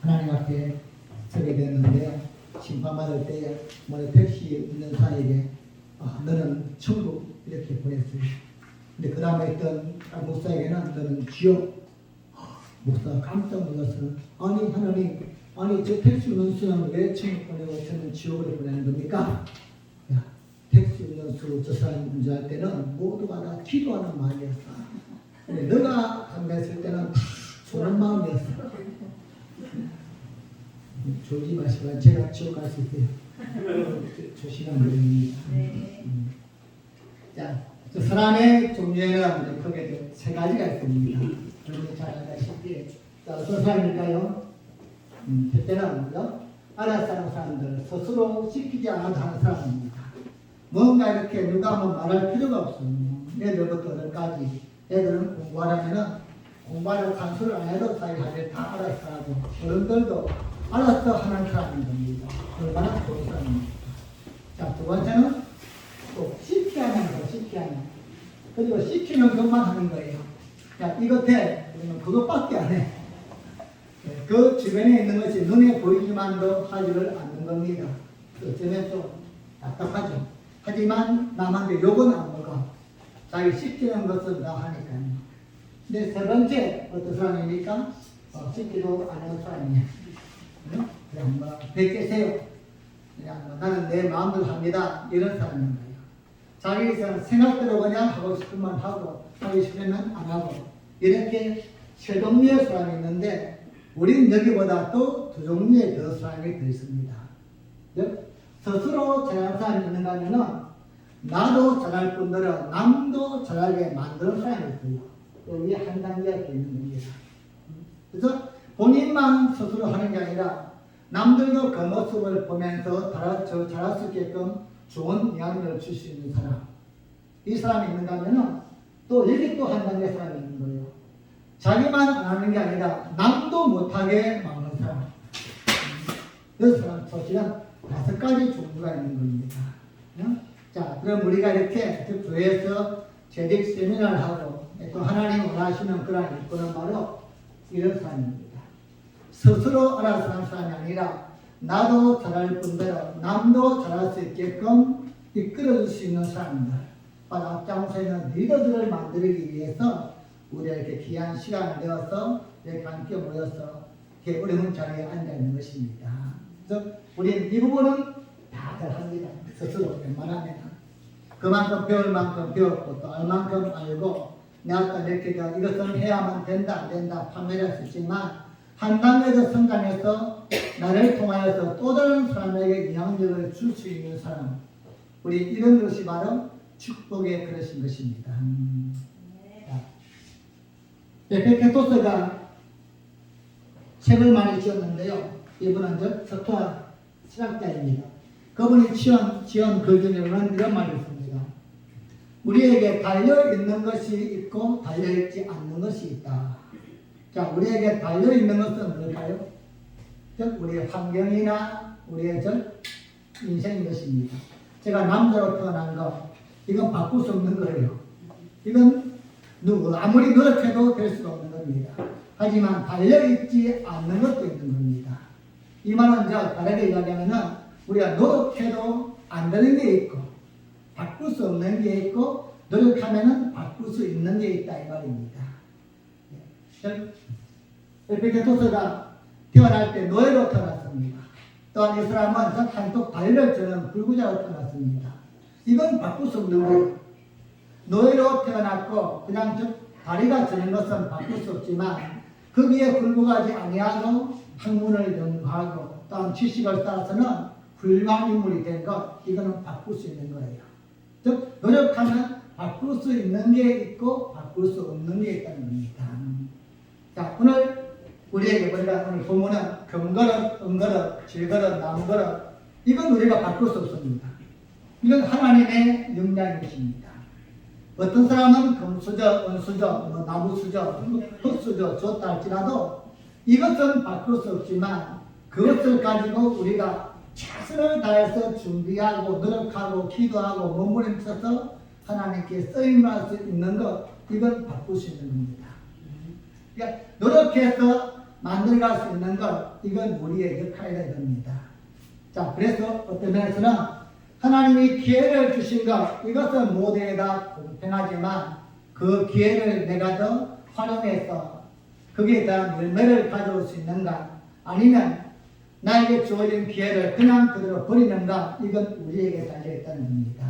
하나님 앞에 서게 됐는데요. 심판받을 때에 뭐 택시 운전사에게 너는 천국 이렇게 보냈어요. 근데 그 다음에 있던 목사에게는 너는 지옥. 목사가 깜짝 놀랐어요. 아니 하나님, 아니 저 택시 운전수는 왜 천국 보내고 저는 지옥으로 보내는 겁니까? 야, 택시 운전수 저 사람 운전할 때는 모두가 다 기도하는 마음이었어. 근데 너가 강대했을 때는 다 쏘는 마음이었어. 졸지 마시고 제가 지옥 갈 수 있어요. 조심한 분입니다. 자, 저 사람의 종류에는 크게 세 가지가 있습니다. 여러분이 잘 알다시피 자, 어떤 사람일까요? 첫째는 알아서 하는 사람들, 스스로 시키지 않아도 하는 사람입니다. 뭔가 이렇게 누가 뭐 말할 필요가 없어요. 애들부터 어른까지. 애들은 공부하려면은 공부하려고 간수를 안 해도 자기가 다 알아서 하고, 어른들도 알아서 하는 사람인 겁니다. 얼마나 좋은 사람입니다. 자, 두 번째는 또 쉽게 하는 거, 쉽게 하는 거. 그리고 시키는 것만 하는 거예요. 자, 이것 해. 그러면 그것밖에 안 해. 그 주변에 있는 것이 눈에 보이지만도 하지를 않는 겁니다. 어쩌면 좀 답답하죠. 하지만 남한테 욕은 안 먹어. 자기 시키는 것은 다 하니까요. 근데 세 번째 어떤 사람입니까? 시키도 안 하는 사람이에요. 그냥 뭐 뵙게 세요. 그냥 뭐 나는 내 마음대로 합니다. 이런 사람인 거예요. 자기 생각대로 그냥 하고 싶으면 하고 하기 싫으면 안 하고 이렇게 세 종류의 사람이 있는데 우리는 여기보다 또 두 종류의 더 사람이 더 있습니다. 스스로 잘하는 사람이 있는가 하면은 나도 잘할 뿐더러 남도 잘하게 만드는 사람이 있어요. 여기 한 단계가 더 있는 겁니다. 그래서 본인만 스스로 하는 게 아니라 남들도 그 모습을 보면서 잘할 수 있게끔 좋은 이야기를 줄 수 있는 사람. 이 사람이 있는가 하면은 또 여기 또 한 단계 사람이 있는 거예요. 자기만 안 하는 게 아니라 남도 못하게 막는 사람. 그 사람 소식은 5가지 종류가 있는 겁니다. 자, 그럼 우리가 이렇게 교회에서 재직 세미나를 하고 또 하나님 원하시는 그런 일꾼은 바로 이런 사람입니다. 스스로 알아서 하는 사람이 아니라 나도 잘할 뿐더러 남도 잘할 수 있게끔 이끌어줄 수 있는 사람들. 바로 앞장서 있는 리더들을 만들기 위해서 우리가 이렇게 귀한 시간을 내어서 이렇게 함께 모여서 이렇게 어려운 자리에 앉아 있는 것입니다. 그래서 우리는 이 부분은 다 잘합니다. 스스로 웬만하면. 그만큼 배울 만큼 배웠고 또 알 만큼 알고 내가 이렇게 이것은 해야만 된다 안 된다 판매할 수 있지만 한 단계 더 성장해서 나를 통하여서 또 다른 사람에게 영향력을 줄 수 있는 사람. 우리 이런 것이 바로 축복의 그릇인 것입니다. 에피크토스가 책을 많이 지었는데요. 이분은 석토와 철학자입니다. 그분이 지은 글 중에는 이런 말이 있습니다. 우리에게 달려있는 것이 있고 달려있지 않는 것이 있다. 자, 우리에게 달려있는 것은 뭘까요? 즉 우리의 환경이나 우리의 인생인 것입니다. 제가 남자로 태어난 거 이건 바꿀 수 없는 거예요. 이건 아무리 노력해도 될 수 없는 겁니다. 하지만 달려있지 않는 것도 있는 겁니다. 이 말은 다르게 이야기하면 우리가 노력해도 안 되는 게 있고 바꿀 수 없는 게 있고 노력하면 바꿀 수 있는 게 있다 이 말입니다. 에피크토스가 태어날 때 노예로 태어났습니다. 또한 이 사람은 한쪽 다리를 저는 불구자로 태어났습니다. 이건 바꿀 수 없는 거예요. 노예로 태어났고 그냥 다리가 저는 것은 바꿀 수 없지만 거기에 굴복하지 아니하고 학문을 연구하고 또한 지식을 쌓아서는 훌륭한 인물이 된 것 이거는 바꿀 수 있는 거예요. 즉 노력하면 바꿀 수 있는 게 있고 바꿀 수 없는 게 있다는 겁니다. 자, 오늘 우리에게 우리가 오늘 본문은 금그릇, 은그릇, 질그릇, 나무그릇 이건 우리가 바꿀 수 없습니다. 이건 하나님의 영향인 것입니다. 어떤 사람은 금수저, 은수저, 나무수저, 흙수저 줬다 할지라도 이것은 바꿀 수 없지만 그것을 가지고 우리가 최선을 다해서 준비하고 노력하고 기도하고 몸부림쳐서 하나님께 쓰임할 수 있는 것 이건 바꿀 수 있는 겁니다. 그러니까 노력해서 만들어갈 수 있는 것, 이건 우리의 역할이 됩니다. 자, 그래서 어떤 면에서는 하나님이 기회를 주신 것, 이것은 모두에 다 공평하지만 그 기회를 내가 더 활용해서 거기에 대한 열매를 가져올 수 있는가, 아니면 나에게 주어진 기회를 그냥 그대로 버리는가, 이건 우리에게 달려있다는 겁니다.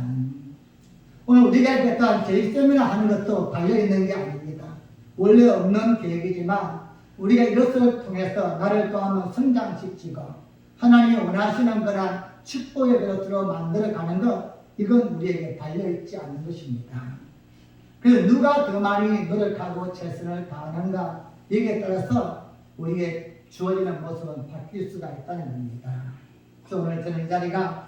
오늘 우리가 했던 제이세미나 하는 것도 달려있는 게 아닙니다. 원래 없는 계획이지만 우리가 이것을 통해서 나를 또 한번 성장시키고 하나님이 원하시는 그런 축복의 것으로 만들어가는 것, 이건 우리에게 달려있지 않는 것입니다. 그래서 누가 더 많이 노력하고 최선을 다하는가, 여기에 따라서 우리에게 주어지는 모습은 바뀔 수가 있다는 겁니다. 그래서 오늘 저는 이 자리가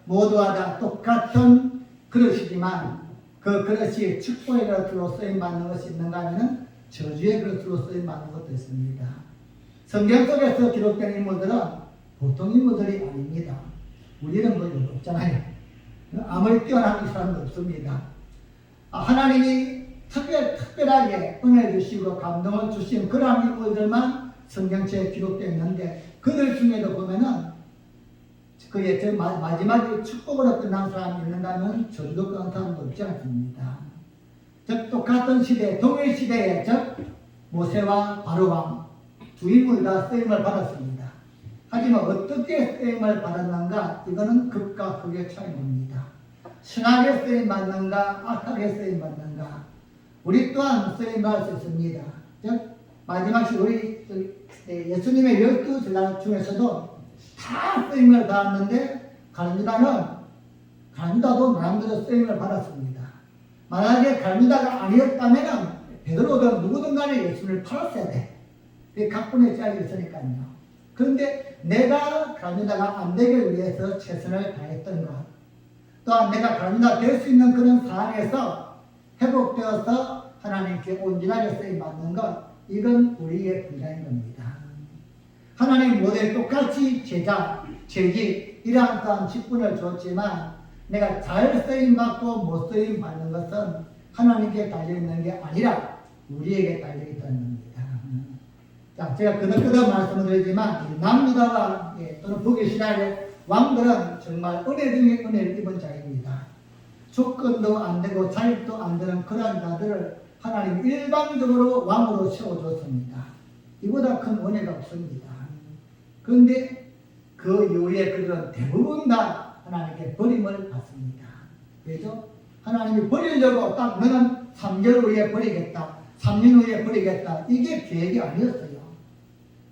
모두와 다 똑같은 그릇이지만 그 그릇이 축복의 그릇으로 쓰임받는 것이 있는가 하면 저주의 그릇으로 쓰임받는 것도 있습니다. 성경 속에서 기록된 인물들은 보통 인물들이 아닙니다. 우리는 뭐 없잖아요. 아무리 뛰어난 사람도 없습니다. 하나님이 특별하게 은혜 주시고 감동을 주신 그러한 인물들만 성경책에 기록되어 있는데, 그들 중에도 보면은 그의 마지막에 축복으로 끝난 사람이 있는가 하면 저주로 끝난 사람도 없지 않습니다. 즉 똑같은 시대, 동일 시대에 즉 모세와 바로왕 두 인물 다 쓰임을 받았습니다. 하지만 어떻게 쓰임을 받았는가, 이거는 극과 극의 차이입니다. 선하게 쓰임 받는가, 악하게 쓰임 받는가. 우리 또한 쓰임 받을 수 있습니다. 즉 마지막 시 우리 예수님의 12제자 중에서도 다 쓰임을 받았는데 가룟유다도 나름대로 쓰임을 받았습니다. 만약에 가룟유다가 아니었다면 베드로든 누구든 간에 예수를 팔았어야 돼. 그게 각본에 짜여 있으니까요. 그런데 내가 가룟유다가 안 되기 위해서 최선을 다했던 것, 또한 내가 가룟유다 될 수 있는 그런 상황에서 회복되어서 하나님께 온전하게 쓰임 받는 것, 이건 우리의 분량인 겁니다. 하나님 모두에 똑같이 제자, 재직, 이러한 또한 직분을 줬지만 내가 잘 쓰임받고 못 쓰임받는 것은 하나님께 달려있는 게 아니라 우리에게 달려있다는 겁니다. 자, 제가 그덕그덕 말씀을 드리지만 남유다와 또는 북이스라엘 왕들은 정말 은혜 중에 은혜를 입은 자입니다. 조건도 안 되고 자립도 안 되는 그런 자들을 하나님 일방적으로 왕으로 세워줬습니다. 이보다 큰 은혜가 없습니다. 그런데 그 이후에 그들은 대부분 다 하나님께 버림을 받습니다. 왜죠? 하나님이 버리려고 딱 너는 3개월 후에 버리겠다, 3년 후에 버리겠다, 이게 계획이 아니었어요.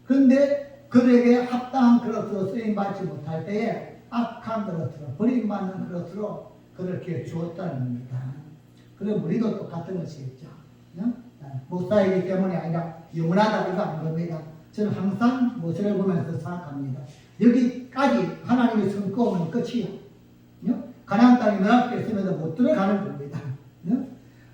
그런데 그들에게 합당한 그릇으로 쓰임받지 못할 때에 악한 그릇으로, 버림받는 그릇으로 그렇게 주었다는 겁니다. 그럼 우리도 똑같은 것이겠죠. 목사이기 때문에 아니라 영원하다 이거 아닌 겁니다. 저는 항상 모세를 보면서 생각합니다. 여기까지 하나님이 손꼽으면 끝이에요. 가나안 땅에 너앞에 있으면서 못 들어가는 겁니다.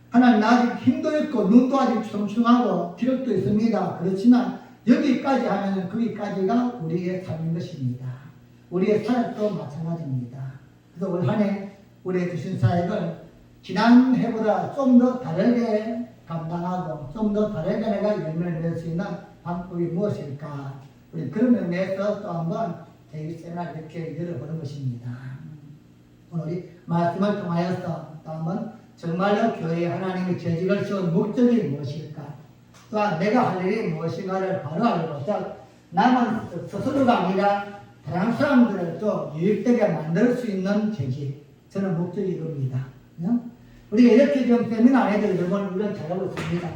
하나님 아직 힘도 있고 눈도 아직 충충하고 기력도 있습니다. 그렇지만 여기까지 하면 거기까지가 우리의 삶인 것입니다. 우리의 사역도 마찬가지입니다. 그래서 올 한 해 우리의 주신 사역을 지난 해보다 좀 더 다르게 감당하고 좀 더 다르게 내가 열매를 낼 수 있는 방법이 무엇일까? 우리 그런 의미에서 또 한번 대기 세미나 이렇게 열어보는 것입니다. 오늘 말씀을 통하여서 또 한번 정말로 교회에 하나님의 재직을 세운 목적이 무엇일까? 또한 내가 할 일이 무엇인가를 바로 알고, 나만 스스로가 아니라 다른 사람들을 또 유익되게 만들 수 있는 재직, 저는 목적이 이겁니다. 우리가 이렇게 지금 세미나 안에도 여러분 우리는 잘하고 있습니다.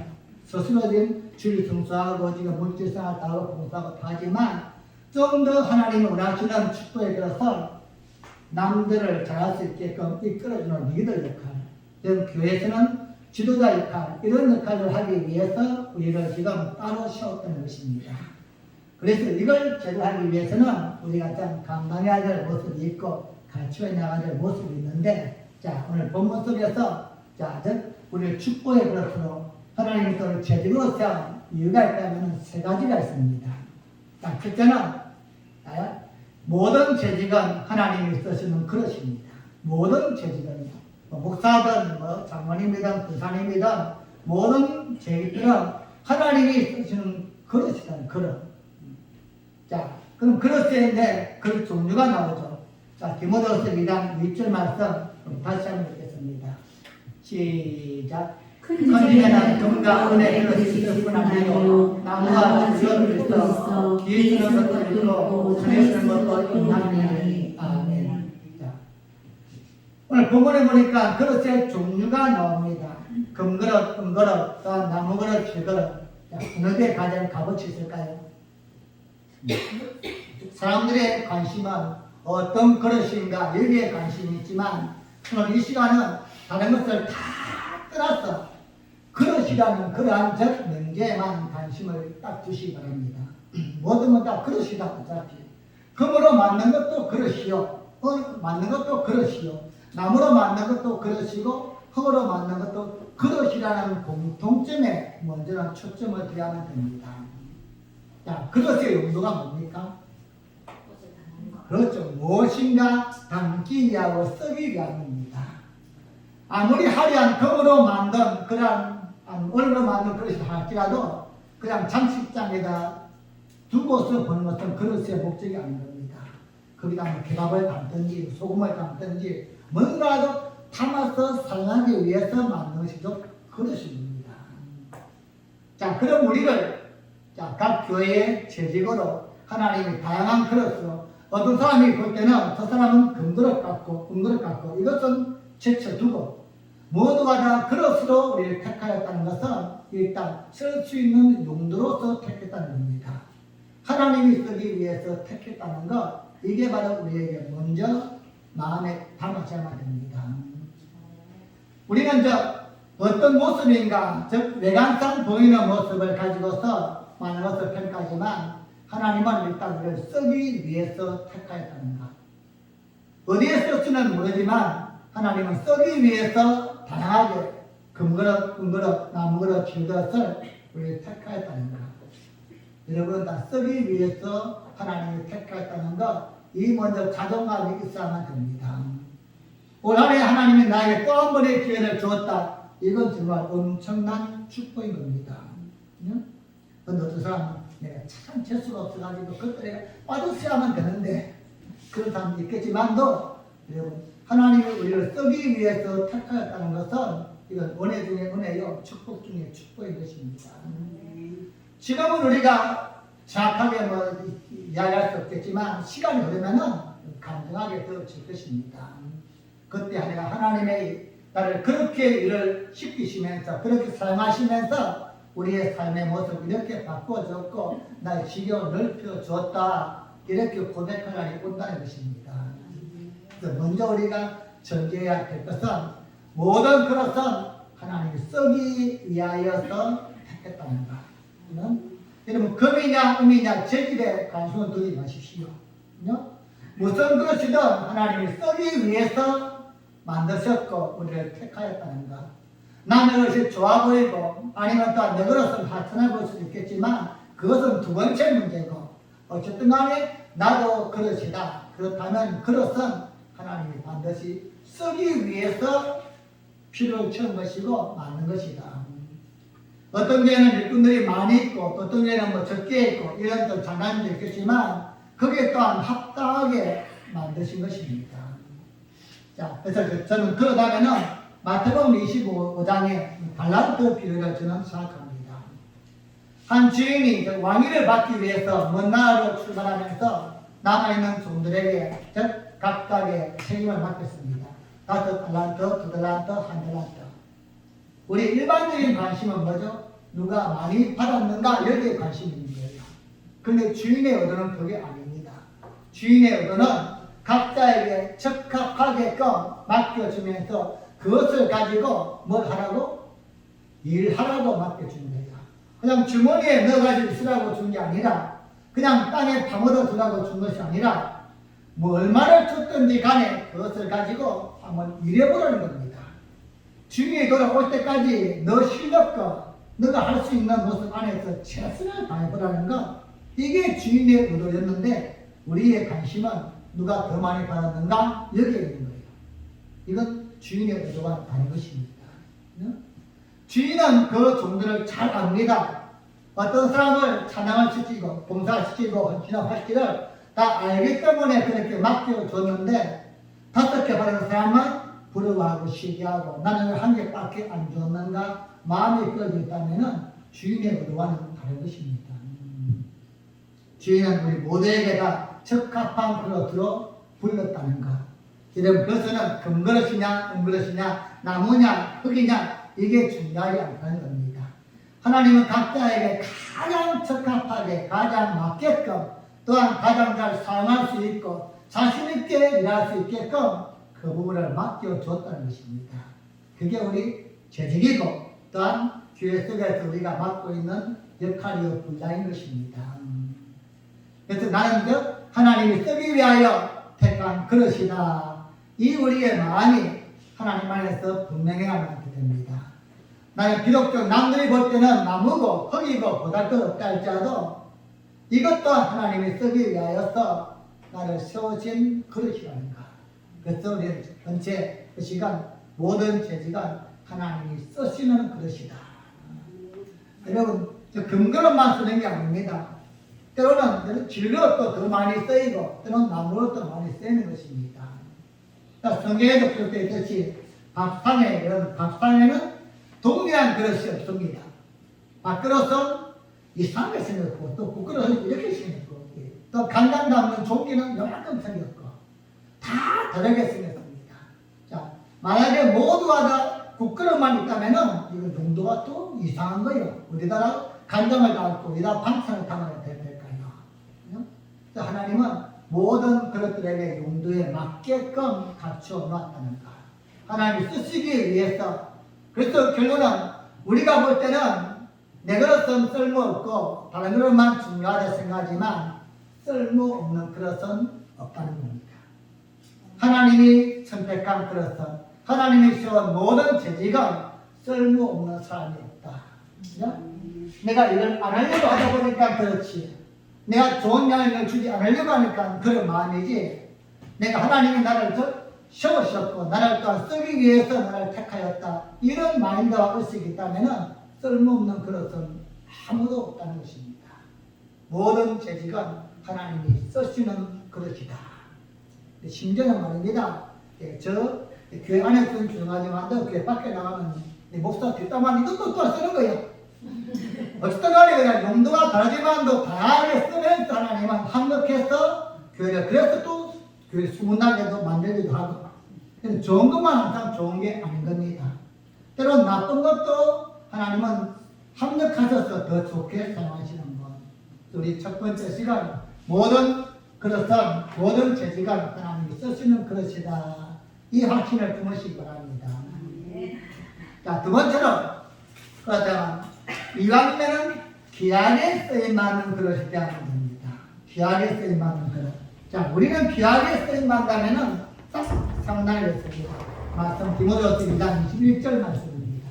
스스로 지금 주일 성수하고 지금 물질생활 다 하고 봉사하고 다 하지만 좀 더 하나님이 원하시는 축복에 들어서 남들을 잘할 수 있게끔 이끌어주는 리더 역할, 지금 교회에서는 지도자 역할, 이런 역할을 하기 위해서 우리를 지금 따로 세웠던 것입니다. 그래서 이걸 제대하기 위해서는 우리가 참 감당해야 될 모습이 있고 가르쳐 나가야 될 모습이 있는데, 자, 오늘 본문 속에서 우리를 축복의 그릇으로 하나님이 또 재직으로 세운 이유가 있다면 세 가지가 있습니다. 자, 첫째는 모든 재직은 하나님이 쓰시는 그릇입니다. 모든 재직은요, 목사든 장로님이든 권사님이든 모든 재직들은 하나님이 쓰시는 그릇이라는 그릇. 자, 그럼 그릇에 이제 그릇 종류가 나오죠. 자, 디모데후서 2장 1절 말씀 다시 한번 읽겠습니다. 시작. 큰지는 금과 은의 그릇이 있을 아니요 나무와 주석을 있어 뒤에 쓰는 것도 있고 전에 쓰는 것도 있나니. 아멘. 자, 오늘 본문에 보니까 그릇의 종류가 나옵니다. 금그릇, 은그릇, 또 나무그릇, 실그릇. 어느 게 가장 값어치 있을까요? 사람들의 관심은 어떤 그릇인가 여기에 관심이 있지만 오늘 이 시간은 다른 것을 다 떠나서 그릇이라는 그러한 적 명제에만 관심을 딱 두시기 바랍니다. 모든 건 다 그릇이다 어차피. 금으로 만든 것도 그릇이요, 만든 것도 그릇이요, 나무로 만든 것도 그릇이고 흙으로 만든 것도 그릇이라는 공통점에 먼저는 초점을 두어야만 됩니다. 자, 그릇의 용도가 뭡니까? 그렇죠. 무엇인가 담기 위하고 쓰기 위함입니다. 아무리 화려한 금으로 만든 그런 얼로 만든 그릇이 할지라도 그냥 장식장에다 두고서 보는 것은 그릇의 목적이 아닌 겁니다. 거기다 뭐 개밥을 담든지 소금을 담든지 뭔가라도 담아서 사용하기 위해서 만든 것이 그릇입니다. 자, 그럼 우리를 각 교회의 재직으로 하나님이 다양한 그릇으로 어떤 사람이 볼 때는 저 사람은 금그릇 같고 은그릇 같고 이것은 제쳐두고 모두가 다 그릇으로 우리를 택하였다는 것은 일단 쓸 수 있는 용도로서 택했다는 겁니다. 하나님이 쓰기 위해서 택했다는 것, 이게 바로 우리에게 먼저 마음에 담아져야만 됩니다. 우리는 어떤 모습인가, 즉 외관상 보이는 모습을 가지고서 많은 것을 평가하지만 하나님은 일단 우리를 쓰기 위해서 택하였다는 것. 어디에 쓸지는 모르지만 하나님은 쓰기 위해서 다양하게 금그릇, 은그릇, 나무그릇, 질그릇을 우리를 택하였다는 것. 여러분 다 쓰기 위해서 하나님이 택하였다는 것, 이 먼저 자존감이 있어야만 됩니다. 올 한해 하나님이 나에게 또 한 번의 기회를 주었다. 이건 정말 엄청난 축복인 겁니다. 근데 어떤 사람은 내가 참 재수가 없어가지고 그것들에 빠졌어야만 되는데 그런 사람도 있겠지만도 여러분 하나님이 우리를 쓰기 위해서 택하였다는 것은 이건 은혜 중에 은혜요 축복 중에 축복인 것입니다. 지금은 우리가 정확하게 이야기할 수 없겠지만 시간이 흐르면은 간증하게 되어질 것입니다. 그때 하나님의 나를 그렇게 일을 시키시면서 그렇게 사용하시면서 우리의 삶의 모습을 이렇게 바꿔줬고 나의 지경을 넓혀줬다 이렇게 고백할 날이 온다는 것입니다. 그래서 먼저 우리가 전제해야 될 것은 모든 그릇은 하나님이 쓰기 위하여서 택했다는 것. 여러분 금이냐 은이냐 재질에 관심을 두지 마십시오. 무슨 그릇이든 하나님이 쓰기 위해서 만드셨고 우리를 택하였다는 것. 남의 것이 좋아 보이고 아니면 또 내 것은 하찮아 보일 수도 있겠지만 그것은 두 번째 문제고 어쨌든 간에 나도 그릇이다. 그렇다면 그릇은 하나님이 반드시 쓰기 위해서 필요를 채운 것이고 만든 것이다. 어떤 교회는 일꾼들이 많이 있고 어떤 교회는 적게 있고 이런 또 장단도 있겠지만 그게 또한 합당하게 만드신 것입니다. 자, 그래서 저는 그러다면은 마태복음 25장에 달란트 비유를 저는 생각합니다. 한 주인이 왕위를 받기 위해서 먼 나라로 출발하면서 남아있는 종들에게 즉 각각의 책임을 맡겼습니다. 5달란트, 2달란트, 1달란트. 우리 일반적인 관심은 뭐죠? 누가 많이 받았는가 여기에 관심이 있는 거예요. 그런데 주인의 의도는 그게 아닙니다. 주인의 의도는 각자에게 적합하게끔 맡겨주면서 그것을 가지고 뭘 하라고? 일하라고 맡겨준 거예요. 그냥 주머니에 넣어가지고 쓰라고 준 게 아니라 그냥 땅에 파묻어 두라고 준 것이 아니라 뭐 얼마를 줬든지 간에 그것을 가지고 한번 일해보라는 겁니다. 주인이 돌아올 때까지 너 실력과 너가 할 수 있는 모습 안에서 최선을 다해보라는 것, 이게 주인의 의도였는데 우리의 관심은 누가 더 많이 받았는가 여기에 있는 거예요. 이건 주인의 의도가 다른 것입니다. 주인은 그 종들을 잘 압니다. 어떤 사람을 찬양을 시키고 봉사시키고 헌신하시기를 다 알기 때문에 그렇게 맡겨줬는데 5개 받은 사람은 부러워하고 시기하고 나는 한 개밖에 안 줬는가 마음이 꺼졌다면 주인의 의도와는 다른 것입니다. 주인은 우리 모두에게 다 적합한 그릇으로 불렀다는 것. 이런 그릇은 금그릇이냐 은그릇이냐 나무냐 흙이냐 이게 중요하지 않다는 겁니다. 하나님은 각자에게 가장 적합하게 가장 맞게끔 또한 가장 잘 사용할 수 있고 자신있게 일할 수 있게끔 그 부분을 맡겨줬다는 것입니다. 그게 우리 재직이고 또한 교회 속에서 우리가 맡고 있는 역할이요 분야인 것입니다. 그래서 나는 하나님이 쓰기 위하여 택한 그릇이다. 이 우리의 마음이 하나님 안에서 분명해야 하게 됩니다. 나는 비록 남들이 볼 때는 나무고 흙이고 보잘것없다 할지라도 이것 또한 하나님이 쓰기 위하여서 나를 세워진 그릇이라는 것. 그래서 우리 전체 그 시간 모든 제 시간 하나님이 쓰시는 그릇이다. 여러분 금그릇만 쓰는 게 아닙니다. 때로는 질그릇도 더 많이 쓰이고 때로는 나무로도 많이 쓰이는 것입니다. 성경에도 그렇게 있듯이 밥상에는 동일한 그릇이 없습니다. 밥그릇은 이상하게 생겼고 또 국그릇은 이렇게 생겼고 또 간장 담는 종기는 요만큼 생겼고 다 다르게 생겼습니다. 자, 만약에 모두가 다 국그릇만 있다면은 이거 용도가 또 이상한 거예요. 어디다가 간장을 담고 어디다 반찬을 담아야 될까요? 하나님은 모든 그릇들에게 용도에 맞게끔 갖추어 놨다는 것. 하나님이 쓰시기 위해서. 그래서 결론은 우리가 볼 때는 내 그릇은 쓸모없고 다른 그릇만 중요하다 생각하지만 쓸모없는 그릇은 없다는 겁니다. 하나님이 선택한 그릇은 하나님이 세운 모든 재직은 쓸모없는 사람이 없다. 내가 이걸 안 하려고 하다 보니까 그렇지. 내가 좋은 양을 주지 않으려고 하니까 그런 마음이지. 내가 하나님이 나를 세우셨고 나를 또한 쓰기 위해서 나를 택하였다. 이런 마인드와 의식이 있다면 쓸모없는 그릇은 아무도 없다는 것입니다. 모든 재직은 하나님이 쓰시는 그릇이다. 심지어는 말입니다. 저 교회 안에서는 조용하지만 교회 밖에 나가면 목사 뒷담화 이것도 또 쓰는 거예요. 어쨌든 간에 그냥 용도가 다르지만도 다양하게 쓰면서 하나님은 합력해서 교회를 그래서 또 교회 수문나게도 만들기도 하고 좋은 것만 항상 좋은 게 아닌 겁니다. 때론 나쁜 것도 하나님은 합력하셔서 더 좋게 사용하시는 것. 우리 첫 번째 시간 모든 그릇은 모든 재직은 하나님이 쓰시는 그릇이다. 이 확신을 품으시기 바랍니다. 자, 두 번째로 이왕이면은 귀하게 쓰임받는 그릇이 되어야 됩니다. 귀하게 쓰임받는 그릇. 자, 우리는 귀하게 쓰임받다면은 상당히 됐습니다. 말씀 디모데후서 2장 21절 말씀입니다.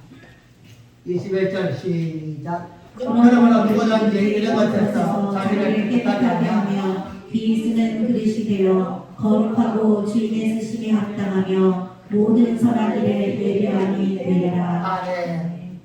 21절 시작. 그러므로 누구든지 이런 것에서 자기를 깨끗하게 하며 귀히 쓰는 그릇이 되어 거룩하고 주인의 쓰심에 합당하며 모든 선한 일에 예비함이 되리라. 아멘.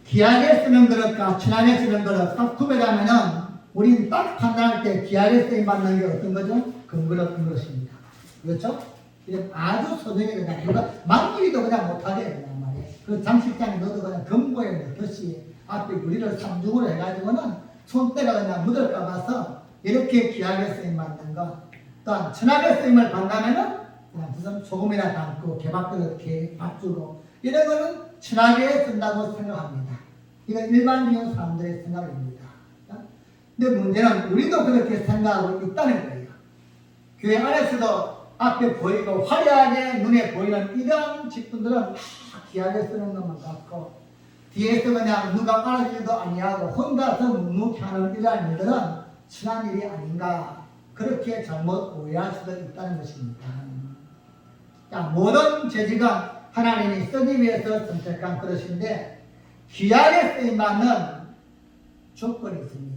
귀하게 쓰는 그릇과 친하게 쓰는 그릇 딱 구별하면은 우리는 딱 판단할 때 귀하게 쓰임 받는 게 어떤 거죠? 금그릇, 은그릇입니다. 그렇죠? 이게 아주 소중하게 그냥 누가 만지기도 그냥 못하게 그냥 말이에요. 그 장식장에 넣어도 그냥 금고에 넣듯이 앞에 유리를 삼중으로 해가지고는 손때가 그냥 묻을까 봐서 이렇게 귀하게 쓰임 받는 거. 또한 친하게 쓰임을 받다면은 그냥 무슨 소금이나 담고 개밥그릇 이렇게 밥 주고 이런 거는 친하게 쓴다고 생각합니다. 이건 일반적인 사람들의 생각입니다. 근데 문제는 우리도 그렇게 생각하고 있다는 거예요. 교회 안에서도 앞에 보이고 화려하게 눈에 보이는 이런 직분들은 다 귀하게 쓰는 것만 같고 뒤에서 그냥 누가 알아주지도 아니하고 혼자서 묵묵히 하는 이러한 일들은 친한 일이 아닌가 그렇게 잘못 오해할 수도 있다는 것입니다. 자, 모든 재직은 하나님이 쓰기 위해서 선택한 그릇인데 귀하게 쓰임받는 조건이 있습니다.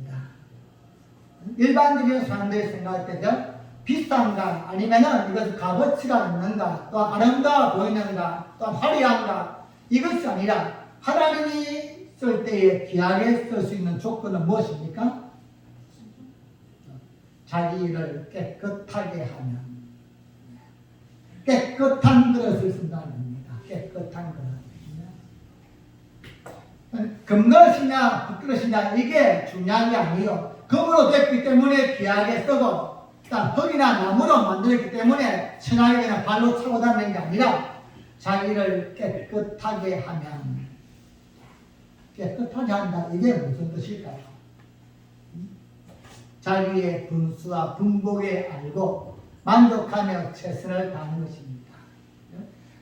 일반적인 사람들이 생각할 때는 비싼가 아니면은 이것이 값어치가 있는가 또 아름다워 보이는가 또 화려한가 이것이 아니라 하나님이 쓸 때에 귀하게 쓸 수 있는 조건은 무엇입니까? 자기 일을 깨끗하게 하면. 깨끗한 그릇을 쓴다는 겁니다. 깨끗한 그릇. 금그릇이냐 붓그릇이냐 이게 중요한 게 아니에요. 금으로 됐기 때문에 귀하게 쓰고 흙이나 나무로 만들었기 때문에 천하게 그냥 발로 차고 다니는 게 아니라 자기를 깨끗하게 하면. 깨끗하게 한다. 이게 무슨 뜻일까요? 자기의 분수와 분복에 알고 만족하며 최선을 다하는 것입니다.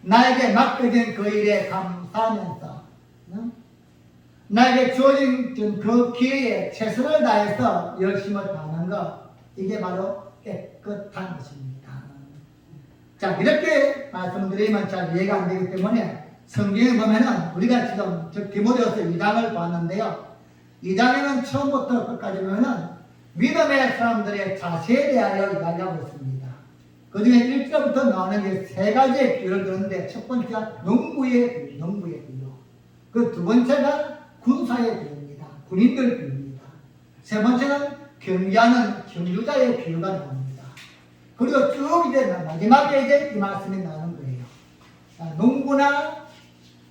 나에게 맡겨진 그 일에 감사하면서 나에게 주어진 그 기회에 최선을 다해서 열심을 다하는 것, 이게 바로 깨끗한 것입니다. 자, 이렇게 말씀드리면 잘 이해가 안 되기 때문에 성경에 보면은 우리가 지금 디모데후서 2장을 봤는데요. 2장에는 처음부터 끝까지 보면은 믿음의 사람들의 자세에 대하여 이야기하고 있습니다. 그 중에 1절부터 나오는 게 세 가지의 비유를 드는데, 첫 번째가 농부의 비유, 농부의 비유. 그 두 번째가 군사의 비유입니다. 군인들 비유입니다. 세 번째는 경기하는 경주자의 비유가 나옵니다. 그리고 쭉 이제 마지막에 이제 이 말씀이 나오는 거예요. 농부나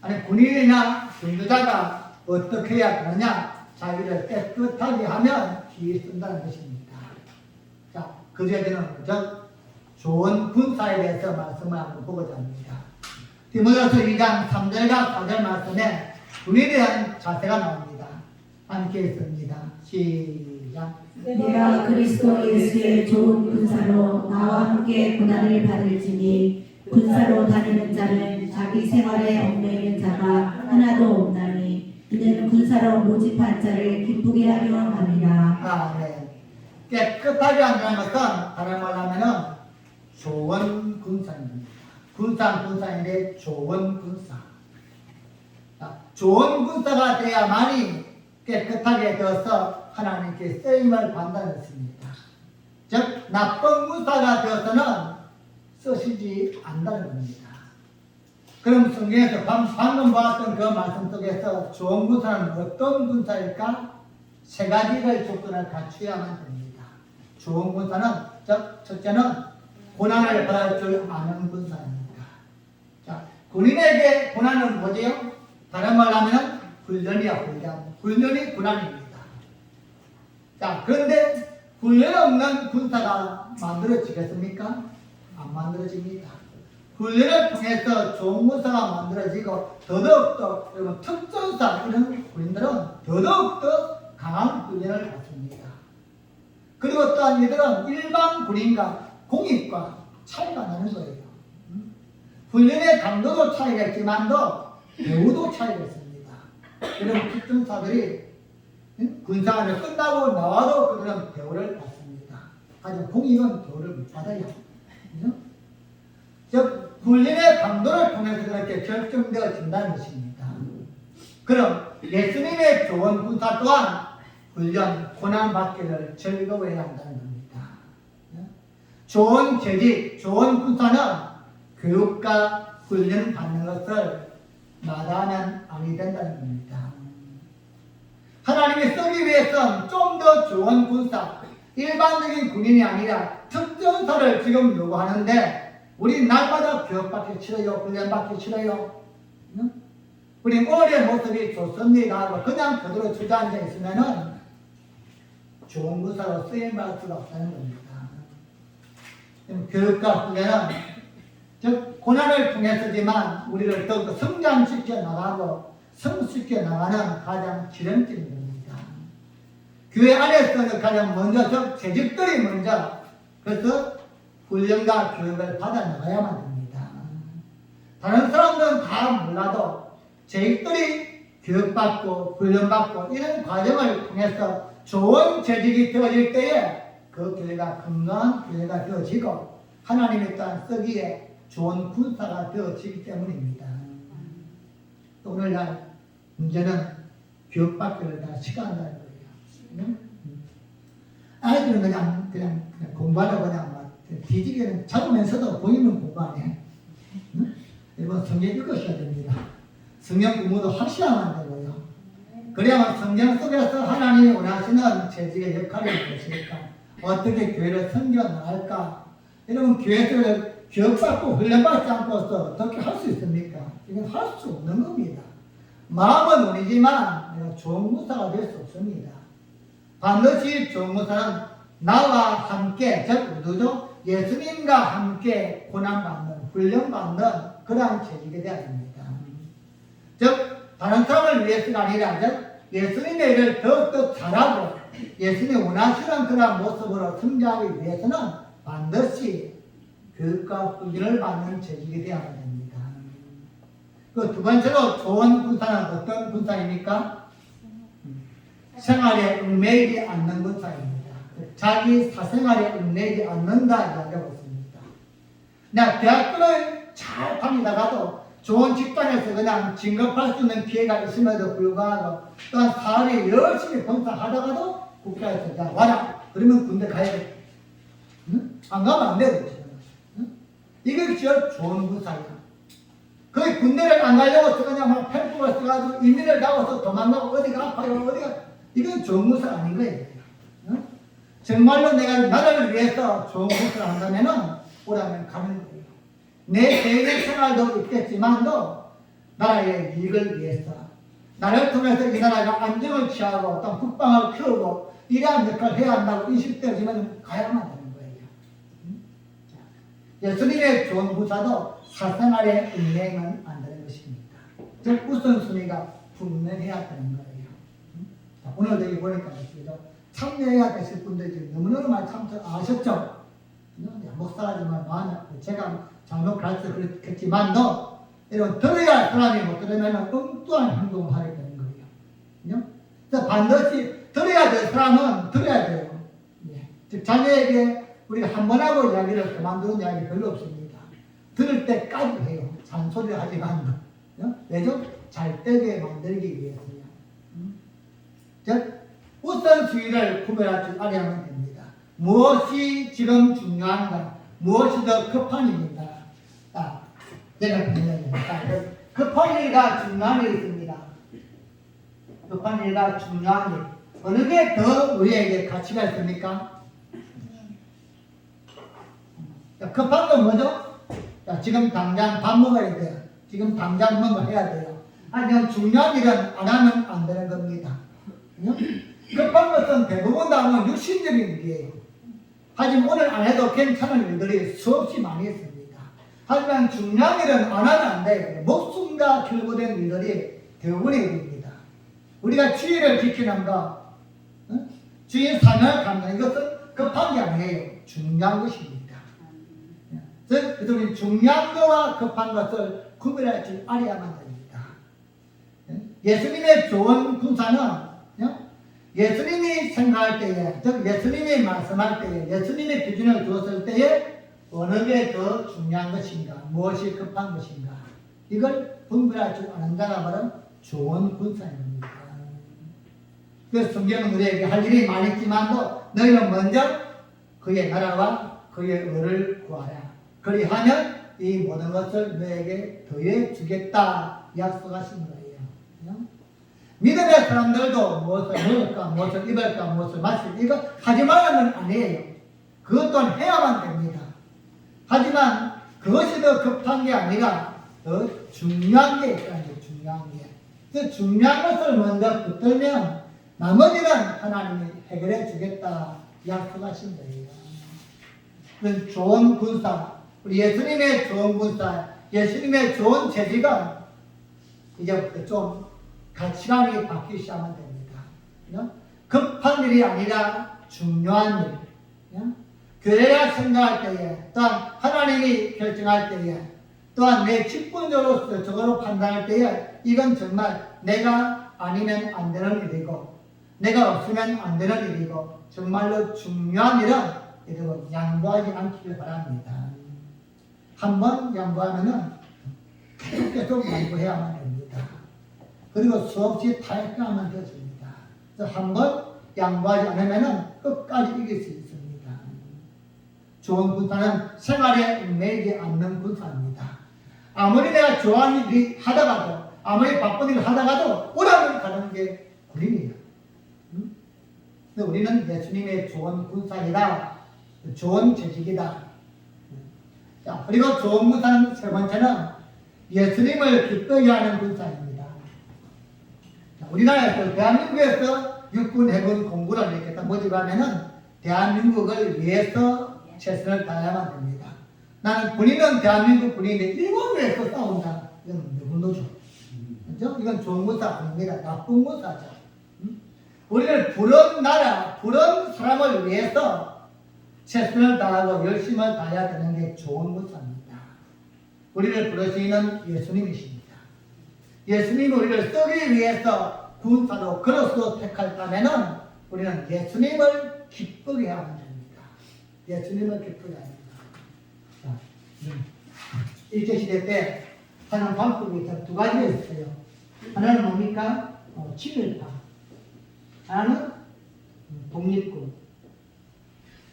아니 군인이나 경주자가 어떻게 해야 되느냐? 자기를 깨끗하게 하면 기회 쓴다는 것입니다. 자, 그 중에는 좋은 군사에 대해서 말씀을 한번 보고자 합니다. 디모데후서 2장 3절과 4절 말씀에 군에 대한 자세가 나옵니다. 함께 읽습니다. 시작. 내가 그리스도 예수의 좋은 군사로 나와 함께 고난을 받을지니 군사로 다니는 자는 자기 생활에 얽매이는 자가 하나도 없나니 이는 군사로 모집한 자를 기쁘게 하려 함이라. 네. 깨끗하게 한다는 것은 다른 말로 하면은 좋은 군사입니다. 군사인데 좋은 군사. 좋은 군사가 돼야만이 깨끗하게 되어서 하나님께 쓰임을 받는다는 것입니다. 즉 나쁜 군사가 되어서는 쓰시지 않는다는 겁니다. 그럼 성경에서 방금 보았던 그 말씀 속에서 좋은 군사는 어떤 군사일까? 세 가지의 조건을 갖추어야만 됩니다. 좋은 군사는 첫째는 고난을 받을 줄 아는 군사입니다. 자, 군인에게 고난은 뭐지요? 다른 말로 하면 훈련이야, 훈련. 훈련이 고난입니다. 자, 그런데 훈련 없는 군사가 만들어지겠습니까? 안 만들어집니다. 훈련을 통해서 좋은 군사가 만들어지고 더더욱더 여러분 특전사 이런 군인들은 더더욱더 강한 훈련을 받습니다. 그리고 또한 이들은 일반 군인과 공익과 차이가 나는 거예요. 훈련의 강도도 차이가 있지만도 배우도 차이가 있습니다. 그럼 특전사들이 군사를 끝나고 나와도 그들은 배우를 받습니다. 하지만 공익은 배우를 못 받아요. 즉 훈련의 강도를 통해서 그렇게 결정되어진다는 것입니다. 그럼 예수님의 좋은 군사 또한 훈련, 고난받기를 즐거워해야 한다는 겁니다. 좋은 재직, 좋은 군사는 교육과 훈련 받는 것을 마다하면 아니 된다는 겁니다. 하나님이 쓰기 위해서는 좀 더 좋은 군사, 일반적인 군인이 아니라 특전사를 지금 요구하는데 우리 날마다 교육받기 싫어요, 훈련받기 싫어요. 우리 오늘의 모습이 좋습니다. 그냥 그대로 주저앉아 있으면은 좋은 군사로 쓰임받을 수가 없다는 겁니다. 교육과 훈련은 즉 고난을 통해서지만 우리를 더욱더 성장시켜 나가고 성숙시켜 나가는 가장 지름길인 겁니다. 교회 안에서는 가장 먼저 재직들이 먼저 그래서 훈련과 교육을 받아 나가야만 됩니다. 다른 사람들은 다 몰라도 재직들이 교육받고 훈련받고 이런 과정을 통해서 좋은 재직이 되어질 때에 그 교회가 건강한 교회가 되어지고 하나님의 땅 쓰기에 좋은 군사가 되어지기 때문입니다. 오늘날 문제는 교육받기를 다 시간한다는 거예요. 아이들은 그냥 공부하려고 그냥 막 뒤지게 잡으면서도 본인은 공부 안 해. 이번 성경 읽으셔야 됩니다. 성경 공부도 확실하면 되고요. 그래야만 성경 속에서 하나님이 원하시는 재직의 역할이 무엇일까? 어떻게 교회를 섬겨 나갈까? 여러분 교회를 교육받고 훈련받지 않고서 어떻게 할 수 있습니까? 이건 할 수 없는 겁니다. 마음은 원이지만 내가 좋은 무사가 될 수 없습니다. 반드시 좋은 무사는 나와 함께, 즉 누구죠? 예수님과 함께 고난받는, 훈련받는 그러한 재직이 되어야 됩니다. 즉 다른 사람을 위해서가 아니라 즉 예수님의 일을 더욱더 잘하고 예수님이 원하시는 그런 모습으로 성장하기 위해서는 반드시 교육과 훈련을 받는 재직이 되어야 됩니다. 그 두 번째로 좋은 군사는 어떤 군사입니까? 생활에 얽매이지 않는 군사입니다. 자기 사생활에 얽매이지 않는다 이야기하고 있습니다. 내가 대학교를 잘 다니다가도 좋은 직장에서 그냥 진급할 수 있는 기회가 있음에도 불구하고 또한 사업에 열심히 봉사하다가도 국가에서 자 와라 그러면 군대 가야 돼. 응? 안 가면 안 되고 응? 이게 제일 좋은 군사야. 그 군대를 안 가려고 그냥 막 펠프를 써가지고 이민을 가고서 도망가고 어디가 아파요 어디가 이건 좋은 군사 아닌 거예요. 응? 정말로 내가 나라를 위해서 좋은 군사를 한다면은 오라면 가는 거예요. 내 개인의 생활도 있겠지만도 나라의 이익을 위해서 나를 통해서 이 나라가 안정을 취하고 어떤 국방을 키우고 이러한 역할을 해야 한다고 인식되어지면 가야만 되는 거예요. 예수님의 좋은 부사도 사생활에 얽매이면 안 되는 것입니다. 즉 우선순위가 분명해야 되는 거예요. 자, 오늘 여기 보니까 참여해야 되실 분들이 너무너무 많이 참여 아셨죠? 목사지만 많이 제가 장로 가르쳐 그랬겠지만도 이런 들어야 사람이 못 들으면 엉뚱한 행동을 하게 되는 거예요. 그래서 반드시 들어야 될 사람은 들어야 돼요. 예. 즉 자녀에게 우리가 한 번 하고 이야기를 그만두는 이야기 별로 없습니다. 들을 때까지 해요. 잔소리를 하지만 왜죠? 잘 되게 만들기 위해서요. 즉 우선순위를 구별할 줄 알아야만 됩니다. 무엇이 지금 중요한가? 무엇이 더 급한 일인가? 제가 분명합니다. 급한 일과 중요한 일이 있습니다. 급한 일과 중요한 일. 어느 게 더 우리에게 가치가 있습니까? 급한 건 뭐죠? 지금 당장 밥 먹어야 돼요. 지금 당장 뭔가 해야 돼요. 아니면 중요한 일은 안 하면 안 되는 겁니다. 급한 것은 대부분 다 육신적인 일이에요. 하지만 오늘 안 해도 괜찮은 일들이 수없이 많이 있습니다. 하지만 중요한 일은 안 하면 안 돼요. 목숨과 결부된 일들이 대부분의 일입니다. 우리가 주의를 지키는 것, 주의 사명을 감당하는 이것은 급한 게 아니에요. 중요한 것입니다. 그래서 우리 중요한 것과 급한 것을 구별할 줄 알아야만 됩니다. 예수님의 좋은 군사는 예수님이 생각할 때에, 즉 예수님이 말씀할 때에, 예수님의 기준을 두었을 때에 어느 게 더 중요한 것인가, 무엇이 급한 것인가, 이걸 분별할 줄 아는 자가 바로 좋은 군사입니다. 그래서 성경은 우리에게 할 일이 많이 있지만도 너희는 먼저 그의 나라와 그의 의를 구하라. 그리하면 이 모든 것을 너에게 더해 주겠다 약속하신 거예요. 믿음의 사람들도 무엇을 먹을까, 무엇을 입을까, 무엇을 마실까 이거 하지 말라는 건 아니에요. 그것 또한 해야만 됩니다. 하지만 그것이 더 급한 게 아니라 더 중요한 게 있다는 거예요. 중요한 게. 그 중요한 것을 먼저 붙들면 나머지는 하나님이 해결해 주겠다 약속하신 거예요. 그 좋은 군사, 우리 예수님의 좋은 군사, 예수님의 좋은 재직은 이제부터 좀 가치관이 바뀌기 시작하면 됩니다. 급한 일이 아니라 중요한 일. 교회가 생각할 때에, 또한 하나님이 결정할 때에, 또한 내 직분적으로 판단할 때에 이건 정말 내가 아니면 안 되는 일이고 내가 없으면 안 되는 일이고 정말로 중요한 일은 여러분 양보하지 않기를 바랍니다. 한번 양보하면은 계속 양보해야만 됩니다. 그리고 수없이 타협하면 되어집니다. 그래서 한번 양보하지 않으면은 끝까지 이길 수 있습니다. 좋은 군사는 생활에 얽매이지 않는 군사입니다. 아무리 내가 좋아하는 일을 하다가도, 아무리 바쁜 일을 하다가도 오라면 가는 게 군인이에요. 근데 우리는 예수님의 좋은 군사이다, 좋은 재직이다. 자, 그리고 좋은 군사는 세 번째는 예수님을 기쁘게 하는 군사입니다. 자, 우리나라에서 대한민국에서 육군, 해군 공부를 이렇게 모집하면은 대한민국을 위해서 최선을 다해야만 됩니다. 나는 군인은 대한민국 군인인데 일본을 위해서 싸운다. 이건 누구노죠? 그죠? 이건 좋은 군사 아닙니다. 나쁜 군사죠. 우리를 부른 나라, 부른 사람을 위해서 최선을 다하고 열심을 다해야 되는 게 좋은 군사입니다. 우리를 부르시는 예수님이십니다. 예수님이 우리를 쓰기 위해서 군사로 그로서 택할다면은 우리는 예수님을 기쁘게 하면 됩니다. 예수님을 기쁘게 합니다. 자, 일제시대 때 하는 방법이 두 가지가 있어요. 하나는 뭡니까? 친일파. 하나는 독립군.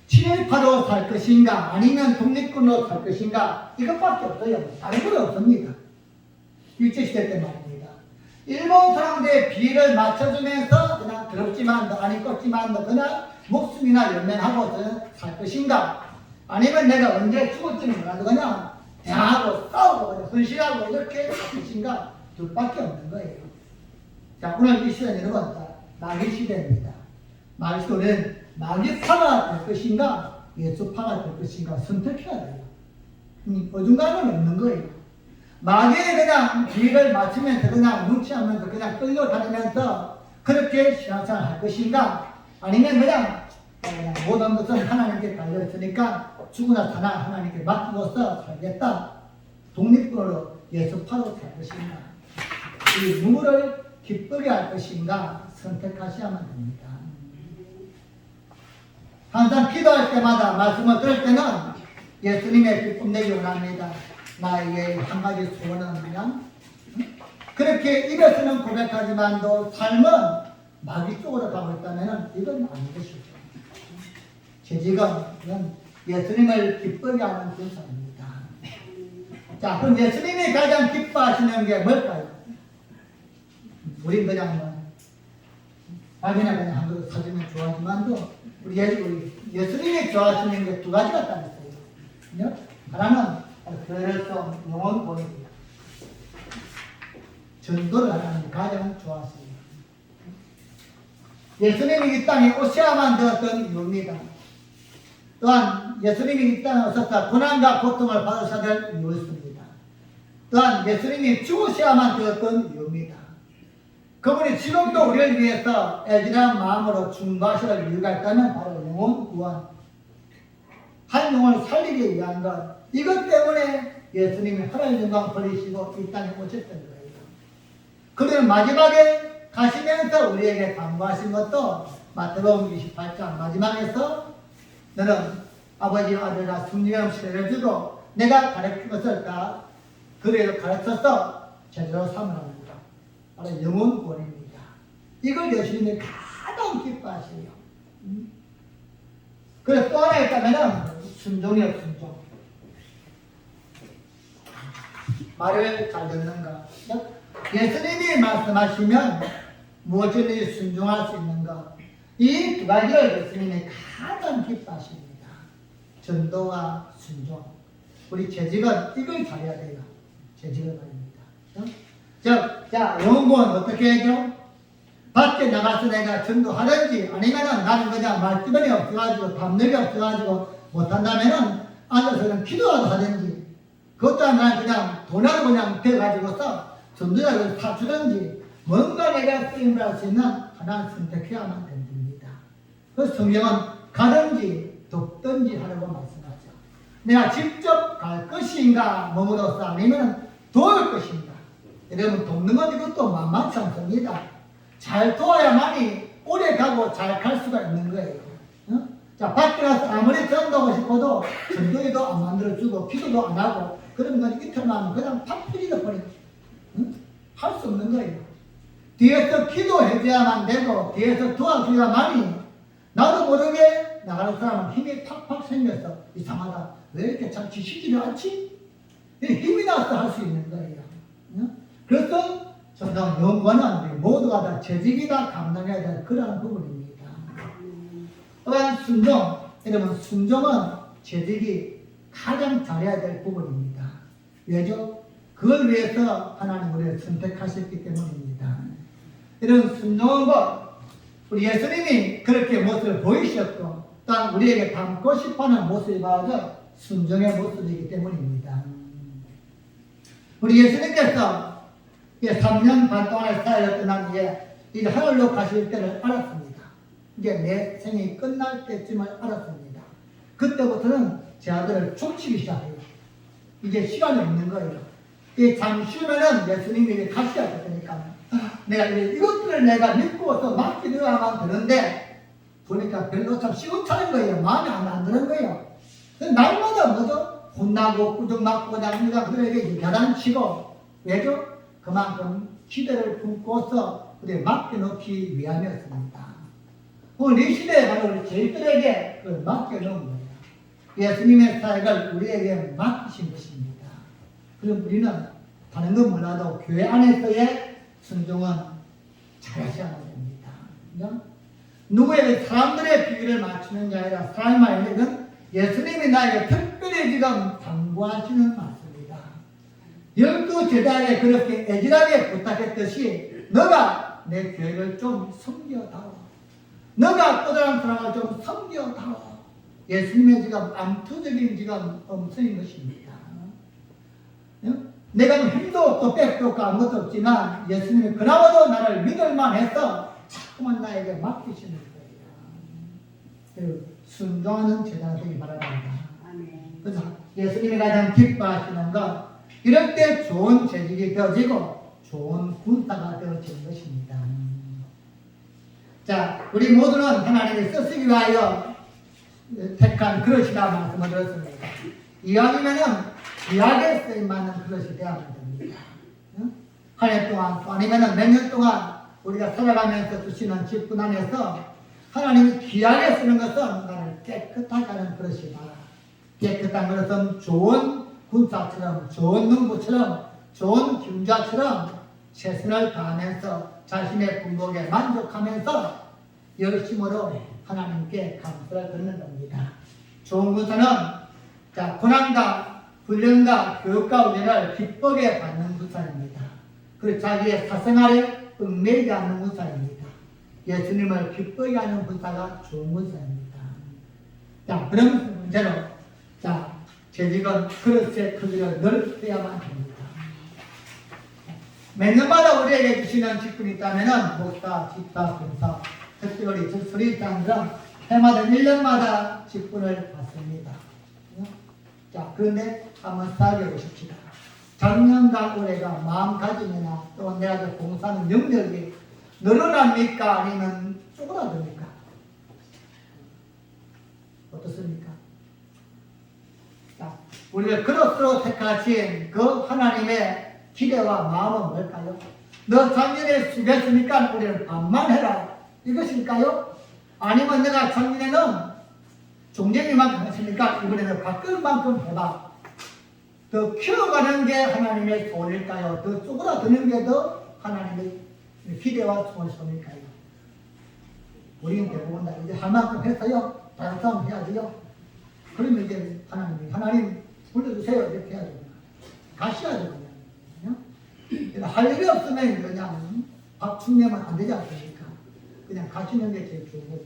친일파로 살 것인가 아니면 독립군으로 살 것인가 이것밖에 없어요. 다른 건 없습니다. 일제시대 때 말입니다. 일본 사람들의 비리를 맞춰주면서 그냥 더럽지만도 아니 껍지만도 그냥 목숨이나 연맹하고 살 것인가 아니면 내가 언제 죽을지는 몰라도 그냥 대항하고 싸우고 그냥 헌신하고 이렇게 살 것인가 둘밖에 없는 거예요. 자, 오늘 이 시대는 여러분 마귀 시대입니다. 마귀 시대는 마귀파가 될 것인가 예수파가 될 것인가 선택해야 돼요. 어중간은 없는 거예요. 마귀에 그냥 비를 맞추면서 그냥 눈치하면서 그냥 끌려다니면서 그렇게 신앙생활 할 것인가 아니면 그냥 모든 것은 하나님께 달려있으니까 죽으나 사나 하나님께 맡기고서 살겠다. 독립군으로 예수파로 살 것인가 이 누구를 기쁘게 할 것인가 선택하셔야만 됩니다. 항상 기도할 때마다 말씀을 들을 때는 예수님의 기쁨 내기 원합니다. 나에게 한 가지 소원은 그냥 그렇게 입에서는 고백하지만도 삶은 마귀 쪽으로 가고 있다면 이건 아닌 것이죠. 재직은 예수님을 기쁘게 하는 군사입니다. 자, 그럼 예수님이 가장 기뻐하시는 게 뭘까요? 우린 그냥 밥이나 그냥 한 그릇 사주면 좋아하지만도 우리 예수님이 좋아하시는 게 두 가지가 있어요. 하나는 그래서 영원 본입니다. 전도를 하나님 가장 좋아하십니다. 예수님이 이 땅에 오셔야만 되었던 이유입니다. 또한 예수님이 이 땅에 오셨다 고난과 고통을 받으셔야 될 이유였습니다. 또한 예수님이 죽으셔야만 되었던 이유입니다. 그분이 지금도 우리를 위해서 애절한 마음으로 중보하실 이유가 있다면 바로 영혼 구원, 한 영혼을 살리기 위한 것, 이것 때문에 예수님이 하나님 영광 버리시고 이 땅에 오셨던 거예요. 그러면 마지막에 가시면서 우리에게 당부하신 것도 마태복음 28장 마지막에서 너는 아버지와 아들과 성령의 세례를 주고 내가 가르친 것을 다 그대로 가르쳐서 제대로 삼으라. 바로 영혼 구원입니다. 이걸 예수님이 가장 기뻐하세요. 그래서 또 하나 있다면 순종이요, 순종. 말을 잘 듣는가. 예수님이 말씀하시면 무엇이든지 순종할 수 있는가. 이 두 가지를 예수님이 가장 기뻐하십니다. 전도와 순종. 우리 재직은 이걸 잘해야 돼요. 재직을 말입니다. 자, 영혼구원 어떻게 해죠? 밖에 나가서 내가 전도하든지 아니면은 나는 그냥 말주변이 없어가지고 담력이 없어가지고 못한다면은 앉아서 그냥 기도라도 하든지 그것도 아니라 그냥 돈으로 그냥 대가지고서 전도자를 사주든지 뭔가 내가 쓰임을 할 수 있는 하나를 선택해야만 됩니다. 그래서 성경은 가든지 돕든지 하라고 말씀하죠. 내가 직접 갈 것인가 머물러서 아니면 도울 것인가. 여러분 돕는 건 이것도 만만치 않습니다. 잘 도와야만이 오래 가고 잘 갈 수가 있는 거예요. 자, 밖에 가서 아무리 전도하고 싶어도 전도에도 안 만들어주고 기도도 안 하고 그러면 이틀만 하면 그냥 팍 풀려버리죠. 할 수 없는 거예요. 뒤에서 기도해줘야만 되고 뒤에서 도와줘야만이 나도 모르게 나가는 사람은 힘이 팍팍 생겨서 이상하다. 왜 이렇게 참 지시지를 않지? 힘이 나서 할 수 있는 거예요. 그래서 저는 영원한 모두가 다 재직이 다 감당해야 될 그런 부분입니다. 또한 순종, 여러분 순종은 재직이 가장 잘해야 될 부분입니다. 왜죠? 그걸 위해서 하나님 우리를 선택하셨기 때문입니다. 이런 순종은 우리 예수님이 그렇게 모습을 보이셨고 또한 우리에게 담고 싶어하는 모습이 바로 순종의 모습이기 때문입니다. 우리 예수님께서 3년 반 동안의 사역을 떠난 후에 이제 하늘로 가실 때를 알았습니다. 이제 내 생이 끝날 때쯤을 알았습니다. 그때부터는 제 아들을 쫓기 시작해요. 이제 시간이 없는 거예요. 잠시 후면은 예수님이 가셔야 되니까 내가 이것들을 내가 믿고서 맡기려야만 되는데 보니까 별로 참 시원찮은 거예요. 마음에 안 드는 거예요. 날마다 뭐죠? 혼나고 꾸중맞고 그냥 그들에게 야단치고 왜죠? 그만큼 기대를 품고서 그들 맡겨놓기 위함이었습니다. 오늘 이 시대에 바로 우리 저희들에게 그걸 맡겨놓은 거예요. 예수님의 사역을 우리에게 맡기신 것입니다. 그럼 우리는 다른 건 몰라도 교회 안에서의 순종은 잘하셔야 됩니다. 그죠? 누구에게 사람들의 비위를 맞추는 게 아니라 사람에게는 예수님이 나에게 특별히 지금 당부하시는 말씀입니다. 12 제자에게 그렇게 애절하게 부탁했듯이 너가 내 교회를 좀 섬겨다오. 너가 또 다른 사람을 좀 섬겨다오. 예수님의 지금 암투적인 지금 음성인 것입니다. 내가 힘도 없고 백도 없고 아무것도 없지만 예수님이 그나마도 나를 믿을만 해서 자꾸만 나에게 맡기시는 거예요. 순종하는 제자가 되기 바랍니다. 그래서 예수님이 가장 기뻐하시는 것 이럴 때 좋은 재직이 되어지고 좋은 군사가 되어지는 것입니다. 자, 우리 모두는 하나님이 쓰시기 위하여 택한 그릇이라 말씀을 드렸습니다. 이왕이면은 귀하게 쓰임받는 그릇이 되어야 됩니다. 한 해 동안 또 아니면은 몇 년 동안 우리가 살아가면서 주시는 직분 안에서 하나님이 귀하게 쓰는 것은 나를 깨끗하게 하는 그릇이다. 깨끗한 그릇은 좋은 군사처럼 좋은 농부처럼 좋은 김자처럼 최선을 다하면서 자신의 군복에 만족하면서 열심으로 하나님께 감사를 드리는 겁니다. 좋은 군사는 자, 고난과 훈련과 교육과 운영을 기쁘게 받는 군사입니다. 그리고 자기의 사생활에 얽매이지 않는 군사입니다. 예수님을 기쁘게 하는 군사가 좋은 군사입니다. 자, 그런 문제로 자, 재직은 그릇의 크기를 넓혀야만 합니다. 몇 년마다 우리에게 주시는 직분이 있다면 목사, 집사, 권사, 특별히 수리장들은 해마다 1년마다 직분을 받습니다. 자, 그런데 한번 생각해 보십시다. 작년과 올해가 마음가짐이나 또 내가 봉사하는 능력이 늘어납니까? 아니면 쪼그라듭니까? 어떻습니까? 자, 우리가 그릇으로 택하신 그 하나님의 기대와 마음은 뭘까요? 너 작년에 수고했으니까 우리는 반만 해라. 이것일까요? 아니면 내가 작년에는 종쟁이만큼 했으니까 이번에는 바꿀 만큼 해봐. 더 키워가는 게 하나님의 소원일까요? 더 쪼그라드는 게 더 하나님의 기대와 소원일까요? 우리는 대부분 다 이제 할 만큼 했어요. 다른 싸움 해야지요. 그러면 이제 하나님 불러주세요. 이렇게 해야죠. 가셔야죠. 그냥. 할 일이 없으면 그냥 밥 축내면 안 되지 않습니까? 그냥 가시는 게 제일 좋은 거죠.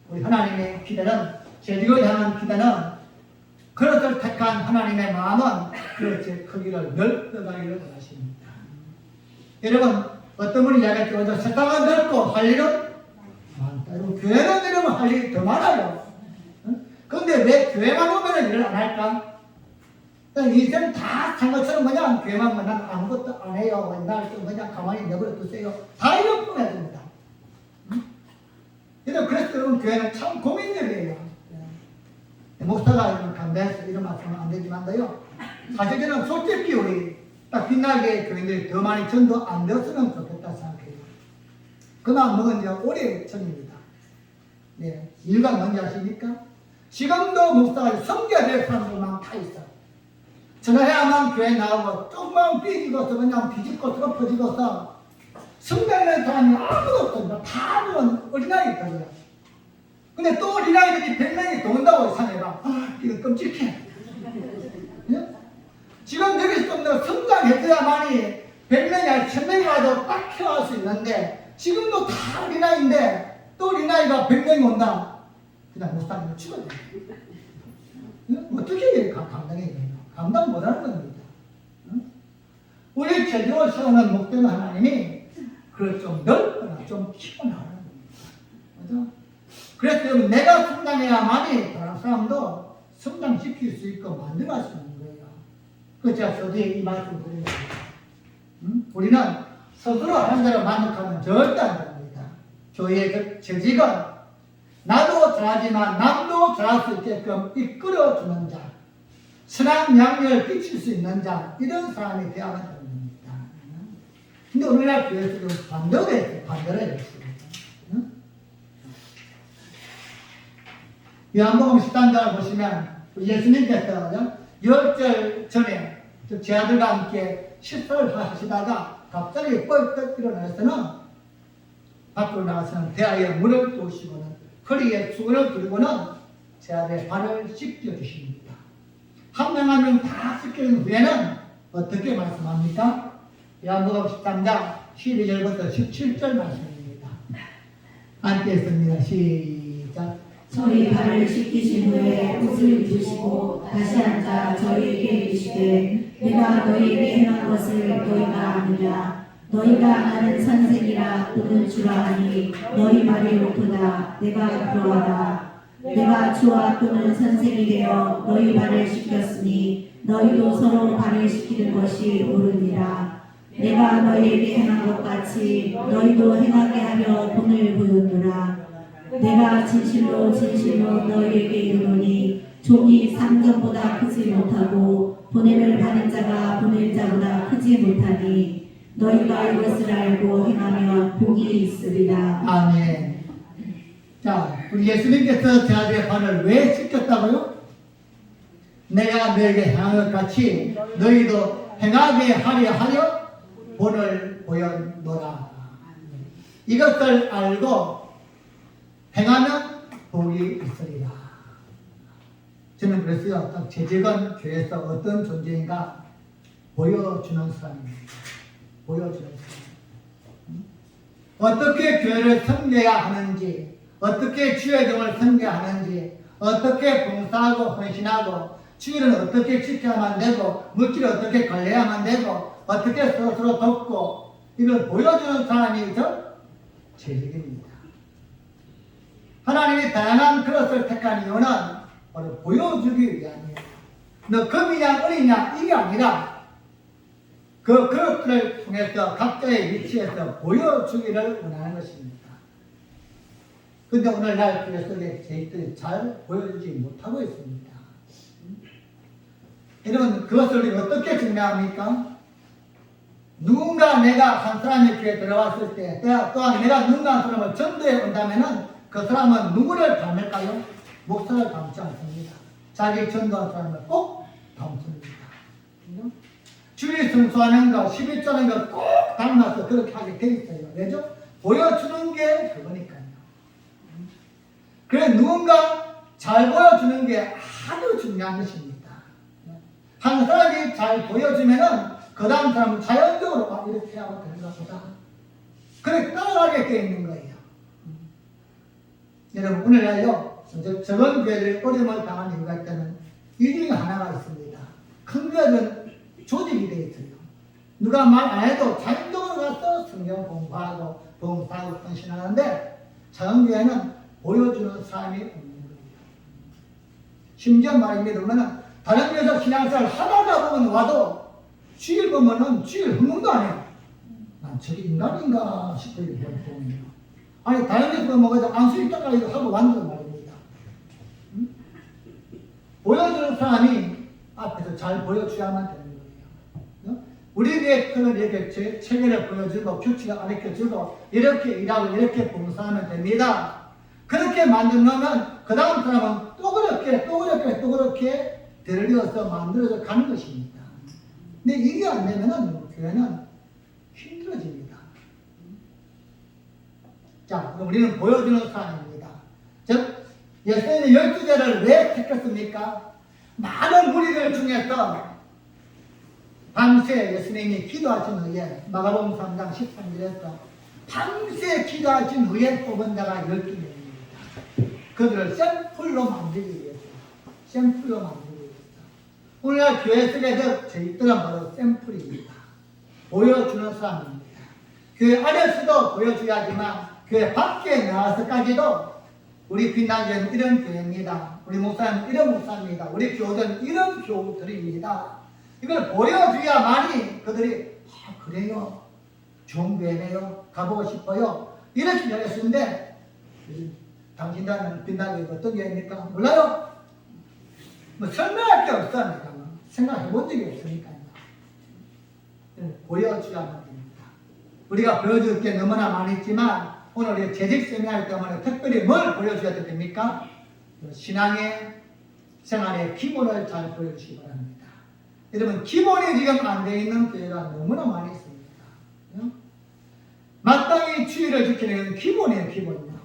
우리 하나님의 기대는, 재직을 향한 기대는 그릇을 택한 하나님의 마음은 그릇의 크기를 넓혀가기를 원하십니다. 여러분, 어떤 분이 이야기했죠? 세상은 넓고 할 일은 많다. 여러분, 교회는 여러분 할 일이 더 많아요. 그런데 왜 교회만 오면 일을 안 할까? 인생 다 산 것처럼 그냥 교회만 오면 아무것도 안 해요. 날 좀 그냥 가만히 내버려 두세요. 다 이런 뿐이야 됩니다. 그래서 여러분 교회는 참 고민들이에요. 목사가 간대해서 이런 말씀은 안 되지만요. 사실 저는 솔직히 우리 딱 빛나게 교인들이 더 많이 전도 안 되었으면 좋겠다 생각해요. 그 마음은 이제 올해 전입니다. 네, 이유가 뭔지 아십니까? 지금도 목사가 섬겨야 될 사람들만 다 있어. 전화해야만 교회 나오고 조금만 삐지고서 그냥 뒤집고서 퍼지고서 성당에 사람이 아무도 없습니다. 다는 어린아이들이야. 근데 또 어린아이들이 100명이 더 온다고 생각해봐. 이거 끔찍해. 예? 지금 여기서 좀 더 성장해줘야만이 100명이 아니라 1000명이 와도 딱 키워갈 수 있는데 지금도 다 어린아이인데 또 어린아이가 100명이 온다. 그냥 목사님을 죽어야 돼. 어떻게 감당해야 돼요? 감당 못하는 겁니다. 우리 제대로 세우는 목표는 하나님이 그걸 좀 넓거나 좀 키워나가는 겁니다. 그죠? 그래서 내가 성장해야만이 다른 사람도 성장시킬 수 있고 만들어갈 수 있는 거예요. 그래서 제가 서두에 이 말씀을 드리는 겁니다. 우리는 스스로 하는 대로 만족하면 절대 안 됩니다. 교회의 재직은 나도 잘하지만 남도 잘할 수 있게끔 이끌어주는 자, 선한 양면을 비칠 수 있는 자, 이런 사람이 되어야만 됩니다. 근데 오늘날 교회에서 좀 반대로 했습니다. 요한복음 10장을 보시면 예수님께서 열절 전에 제 아들과 함께 식사를 하시다가 갑자기 뻘떡 일어나서는 밖으로 나가서는 대하여 물을 부으시고는 허리에 수건을 두르고는 제 아들의 발을 씻겨주십니다. 한 명 한 명 다 씻겨준 후에는 어떻게 말씀합니까? 요한복음 13장 12절부터 17절 말씀입니다. 함께 했습니다. 시작. 저희 발을 씻기신 후에 옷을 입으시고 다시 앉아 저희에게 이르시되 내가 너희에게 행한 것을 너희가 아느냐. 너희가 나는 선생이라 또는 주라 하니 너희 말이 옳도다. 내가 그러하다. 내가 주와 또는 선생이 되어 너희 발을 씻겼으니 너희도 서로 발을 씻기는 것이 옳으니라. 내가 너희에게 행한 것 같이 너희도 행하게 하려 본을 보였노라. 내가 진실로 진실로 너희에게 이르노니 종이 상전보다 크지 못하고 보냄을 받은 자가 보낼 자보다 크지 못하니 너희가 이것을 알고 행하면 복이 있으리라. 아멘. 자, 우리 예수님께서 제 아들의 발을 왜 씻겼다고요? 내가 너에게 행한 것 같이 너희도 행하게 하려 하여 본을 보였노라. 이것을 알고 행하면 복이 있으리라. 저는 그랬어요. 재직은 교회에서 어떤 존재인가 보여주는 사람입니다. 보여주는 사람. 어떻게 교회를 섬겨야 하는지, 어떻게 주의 종을 섬겨야 하는지, 어떻게 봉사하고 헌신하고 주일은 어떻게 지켜야만 되고 물질을 어떻게 관리해야만 되고 어떻게 서로 돕고 이걸 보여주는 사람이 재직입니다. 하나님이 다양한 그릇을 택한 이유는 바로 보여주기 위함이에요. 너 금이냐 은이냐 이게 아니라 그 그릇들을 통해서 각자의 위치에서 보여주기를 원하는 것입니다. 근데 오늘날 교회 속에 재직들이 잘 보여주지 못하고 있습니다. 여러분 그것을 어떻게 증명합니까? 누군가 내가 한 사람이 교회에 들어왔을 때 또한 내가 누군가 한 사람을 전도해 온다면은 그 사람은 누구를 닮을까요? 목사를 닮지 않습니다. 자기 전도한 사람을 꼭 닮습니다. 주일 성수하는 거, 11조하는 거 꼭 닮아서 그렇게 하게 돼 있어요. 왜죠? 보여주는 게 그거니까요. 그래 누군가 잘 보여주는 게 아주 중요한 것입니다. 한 사람이 잘 보여주면은 그 다음 사람은 자연적으로 이렇게 하고 되는가 보다. 그렇게 따라가게 돼 있는 거예요. 여러분 오늘날요 적은 교회를 어려움을 당한 이유가 있다면 이 중에 하나가 있습니다. 큰 교회는 조직이 되어 있어요. 누가 말 안 해도 자연적으로 가서 성경 공부하고 봉사하고 헌신하는데 작은 교회는 보여주는 사람이 없는 거예요. 심지어 말입니다. 그러면 다른 교회에서 신앙생활 하다가 보면 와도 주일 보면은 주일 흥분도 안 해요. 난 저게 인간인가 싶어요. 아니 다른 데서 보면 안수리 닦아가지고 하고 완전 말입니다. 보여주는 사람이 앞에서 잘 보여줘야만 되는 거예요. 우리 교회 틀을 이렇게 체계를 보여주고 규칙을 가르쳐주고 이렇게 일하고 이렇게 봉사하면 됩니다. 그렇게 만들면 그 다음 사람은 또 그렇게 들여서 만들어져 가는 것입니다. 근데 이게 안 되면은 교회는 힘들어집니다. 자, 우리는 보여주는 사람입니다. 즉, 예수님이 12제를 왜 택했습니까? 많은 무리들 중에서 밤새 예수님이 기도하신 후에 마가복음 3장 13절에서 밤새 기도하신 후에 뽑은 자가 12명입니다. 그들을 샘플로 만들기 위해서. 샘플로 만들기 위해서. 오늘날 교회 속에서 저희들은 바로 샘플입니다. 보여주는 사람입니다. 교회 안에서도 보여줘야지만 교회 밖에 나와서까지도 우리 빛나는 이런 교회입니다. 우리 목사는 이런 목사입니다. 우리 교우들은 이런 교우들입니다. 이걸 보여줘야만이 그들이 그래요. 좋은 교회네요. 가보고 싶어요. 이렇게 얘기했는데 당신들은 빛나는 교회가 어떤 교회입니까? 몰라요. 뭐 설명할 게 없어. 내가 생각해 본 적이 없으니까요. 보여줘야만 됩니다. 우리가 보여줄 게 너무나 많이 있지만 오늘 우리 재직 세미나이기 때문에 특별히 뭘 보여줘야 됩니까? 신앙의 생활의 기본을 잘 보여주시기 바랍니다. 여러분, 기본이 지금 안 되어 있는 교회가 너무나 많이 있습니다. 마땅히 주의를 지키는 기본이에요, 기본이요.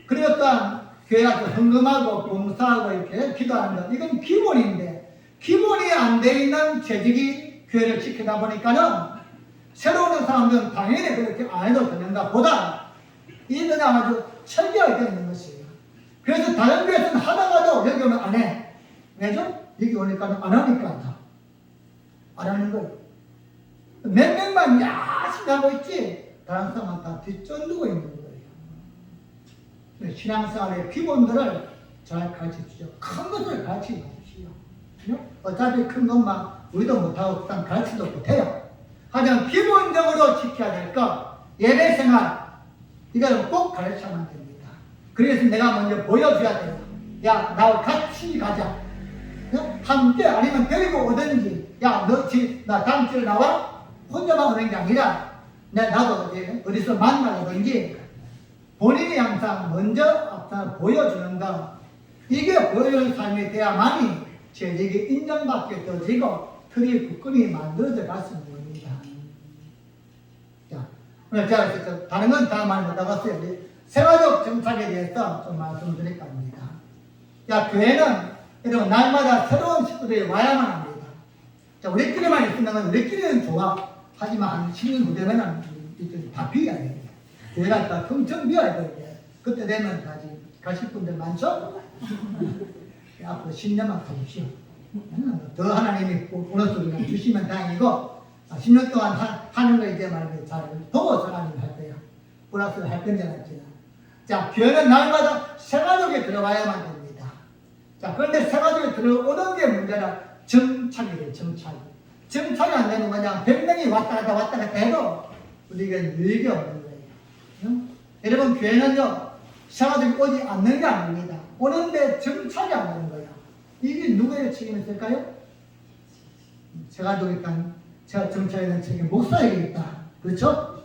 그리고 또한 교회가 또 헌금하고 봉사하고 이렇게 기도하는 것, 이건 기본인데, 기본이 안 되어 있는 재직이 교회를 지키다 보니까는 새로운 사람들은 당연히 그렇게 안 해도 되는가 보다 이 그냥 아주 철저하게 되어 있는 것이에요. 그래서 다른 교회에서는 하다가도 여기 오면 안 해. 왜죠? 여기 오니까 안 하니까 안 하는 거예요. 몇 명만 열심히 하고 있지 다른 사람은 다 뒷전두고 있는 거예요. 신앙생활의 기본들을 잘 가르쳐주죠. 큰 것을 가르치지 마십시오. 어차피 큰 것만 우리도 못하고 일단 가르치도 못해요. 하지만 기본적으로 지켜야 될 것, 예배생활, 이걸 꼭 가르쳐야만 됩니다. 그래서 내가 먼저 보여줘야 돼요. 야, 나와 같이 가자. 함께 아니면 데리고 오든지, 야, 나 다음 주에 나와? 혼자만 오는 게 아니라, 나도 어디서 만나든지, 본인이 항상 먼저 앞서 보여주는 것, 이게 보여주는 삶이 돼야만이 재직이 인정받게 되어지고, 틀이 굳건히 만들어져 갈 수 있는 겁니다. 자, 오늘 제가 다른 건 다 말 못하겠어요. 생활적 정착에 대해서 좀 말씀드릴 겁니다. 자, 교회는 여러분 날마다 새로운 식구들이 와야만 합니다. 자, 우리끼리만 있으면 우리끼리는 좋아. 하지만 한 10년 후 되면 이들이 다 비어야 됩니다. 교회가 다 텅텅 비어야 되는데 그때 되면 다시 가실 분들 많죠? 앞으로 10년만 가십시오. 더 하나님이 보너스를 주시면 다행이고 10년 동안 하는 거 이제 말하면 잘 보고 하나님 할 거예요. 보너스를 할 건지 안 할지는. 자, 교회는 날마다 생활적에 들어가야만 됩니다. 자, 그런데 생활적에 들어오는 게 문제라 정착이래요. 정착이 안 되는 거냐? 100명이 왔다 갔다 해도 우리가 늘게 없는 거예요. 여러분, 교회는요 생활적이 오지 않는 게 아닙니다. 오는데 정착이 안 되는 거예요. 이게 누구의 책임이 있을까요? 제가 정착에 대한 책임 목사에게 있다. 그렇죠?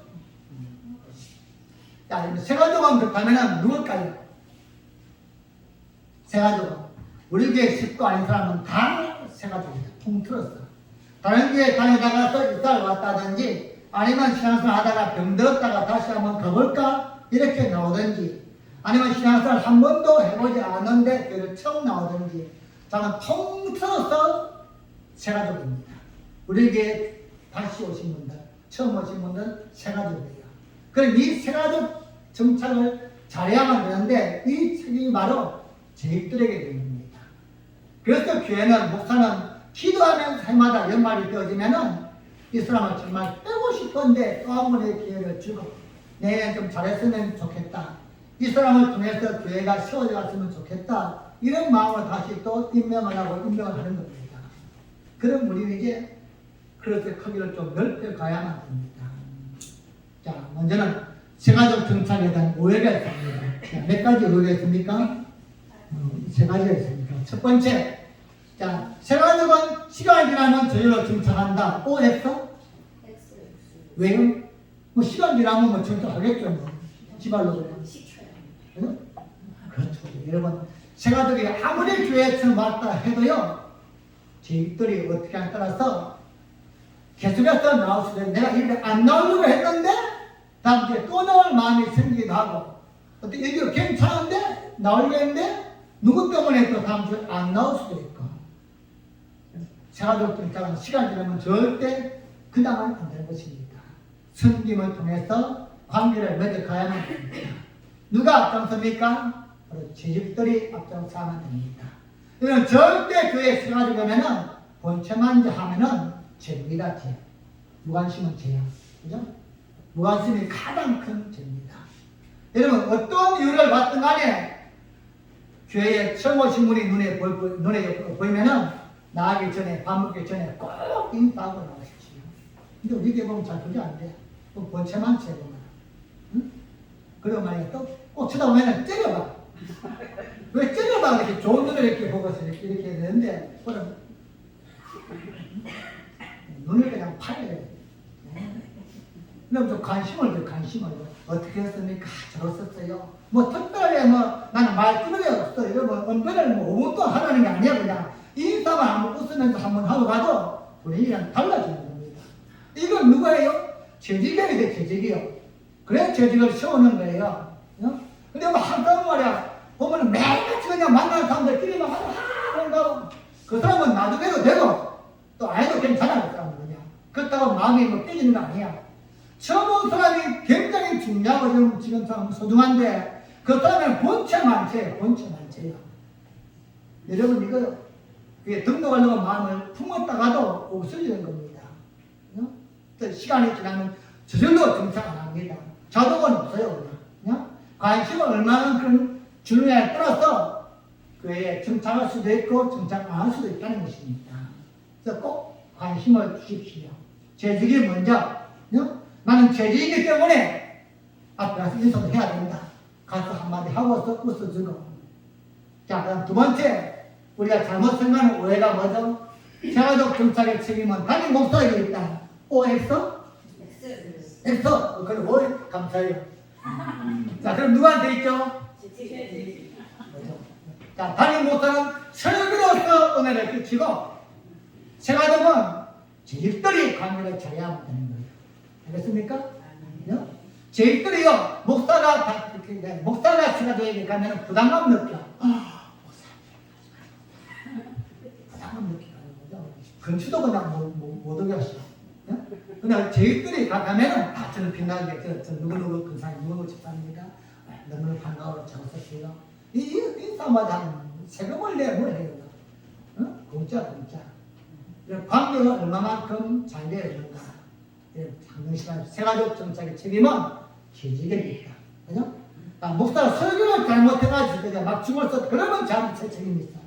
자, 세가족은 그렇다면 누굴까요? 세가족. 우리 교회 식구 아닌 사람은 다 세가족이다. 통틀었어. 다른 교회 다니다가 또 이달 왔다든지 아니면 신앙생활 하다가 병들었다가 다시 한번 가볼까? 이렇게 나오든지 아니면 신앙생활 한 번도 해보지 않았는데 교회를 처음 나오든지 저는 통틀어서 세가족입니다. 우리에게 다시 오신 분들, 처음 오신 분들 세가족이에요. 그럼 이 세가족 정착을 잘해야만 되는데 이 책임이 바로 저희들에게 됩니다. 그래서 교회는 목사는 기도하면서 해마다 연말이 되어지면은 이 사람을 정말 빼고 싶은데 또 한 번의 기회를 주고 내년 좀 잘했으면 좋겠다. 이 사람을 통해서 교회가 세워져 갔으면 좋겠다. 이런 마음으로 다시 또 임명을 하고 임명을 하는 겁니다. 그럼 우리는 이제 그릇의 크기를 좀 넓혀 가야만 됩니다. 자, 먼저는 세가족 정착에 대한 오해가 있습니다. 자, 몇 가지 오해가 있습니까? 세 가지가 있습니다. 첫 번째, 자, 세가족은 시간이 지나면 저절로 정착한다. 오했어? 왜요? 뭐 시간 지나면 뭐 정착하겠죠. 뭐. 지발로 그래. 그렇죠. 여러분, 세가족이 아무리 교회에 처음 왔다 해도요, 저희들이 어떻게 하냐에 따라서 계속해서 나올 수도 있는데 내가 이렇게 안 나오려고 했는데 다음 주에 또 나올 마음이 생기기도 하고, 어떻게 이게 괜찮은데 나오려는데 누구 때문에 또 다음 주에 안 나올 수도 있고. 세가족 정착은 시간 지나면 절대 그냥은 안 되는 것입니다. 섬김을 통해서 관계를 맺어가야만 됩니다. 누가 앞장섭니까? 바로 제집들이 앞장서야만 됩니다. 이건 절대 교회 세가족 오면은 본체만 하면은 죄입니다. 죄. 무관심은 죄야. 그죠? 무관심이 가장 큰 죄입니다. 여러분 어떤 이유를 받든 간에 교회에 처음 오신 분이 눈에 보이면은 나가기 전에 밥 먹기 전에 꼭 인사하고 나가십시오. 근데 우리 교회 보면 잘 그게 안 돼. 본체만 죄보면. 응? 그리고 만약에 또 꼭 쳐다보면 째려봐. 왜 째려봐? 이렇게 좋은 눈을 이렇게 보고서 이렇게 해야 되는데 그럼 눈을 그냥 파야 그럼 좀 관심을 어떻게 했습니까? 저랬었어요. 뭐 특별히 뭐 나는 말투는 없어. 이러면 언변을 뭐 5분 동안 하라는 게 아니야. 그냥 인사만 한번 웃으면서 한번 하고 가도 분위기랑 달라지는 겁니다. 이건 누가예요? 재직이야, 이게 재직이요. 그래 재직을 세우는 거예요. 어? 근데 뭐 한다는 말이야. 보면은 매일같이 그냥 만나는 사람들끼리만 하고 그 사람은 나중에도 되고 또 안 해도 괜찮아. 그 사람은 그냥. 그렇다고 마음이 뭐 깨지는 거 아니야. 처음 온 사람이 굉장히 중요하고 지금 참 소중한데 그 사람은 본체만 죄요. 여러분 이거 등록하려고 마음을 품었다가도 없어지는 겁니다. 시간이 지나면 저절로 정착 안 합니다. 자동은 없어요. 그냥 관심을 얼마만큼 주느냐에 따라서 그에 정착할 수도 있고 정착 안 할 수도 있다는 것입니다. 그래서 꼭 관심을 주십시오. 재직이 먼저. 나는 재직이기 때문에 앞에 가서 인사도 해야 된다. 가서 한마디 하고서 웃어주고. 자, 그럼 두 번째, 우리가 잘못 생각하는 오해가 뭐죠? 세가족 정착의 책임은 담임 목사에게 있다. OX? X. 그럼 오해 감사해요. 자, 그럼 누구한테 있죠? 뭐죠? 자, 담임 목사는 설교로서 은혜를 끼치고, 세가족은 제집들이 관계를 잘해야만 되는 거예요. 알겠습니까? 제집들이요, 목사가 세가족에게 가면 부담감 느껴. 부담감 느끼는 거죠. 근처도 그냥 못 오게 하시죠. 그냥 제집들이 가면은, 저는 빛나게, 저 누구누구 근사님, 누구누구 집사입니다. 너무너무 반가워요. 잘 오셨어요. 인사마다 하면 세금을 내야 뭘 해요? 공짜. 관계가 얼마만큼 잘 되어 있는가. 장동시간 세가족 정착의 책임은 재직에 있다. 그죠? 목사가 설교를 잘못해가지고 막 죽었어. 그러면 자기 책임이 있어.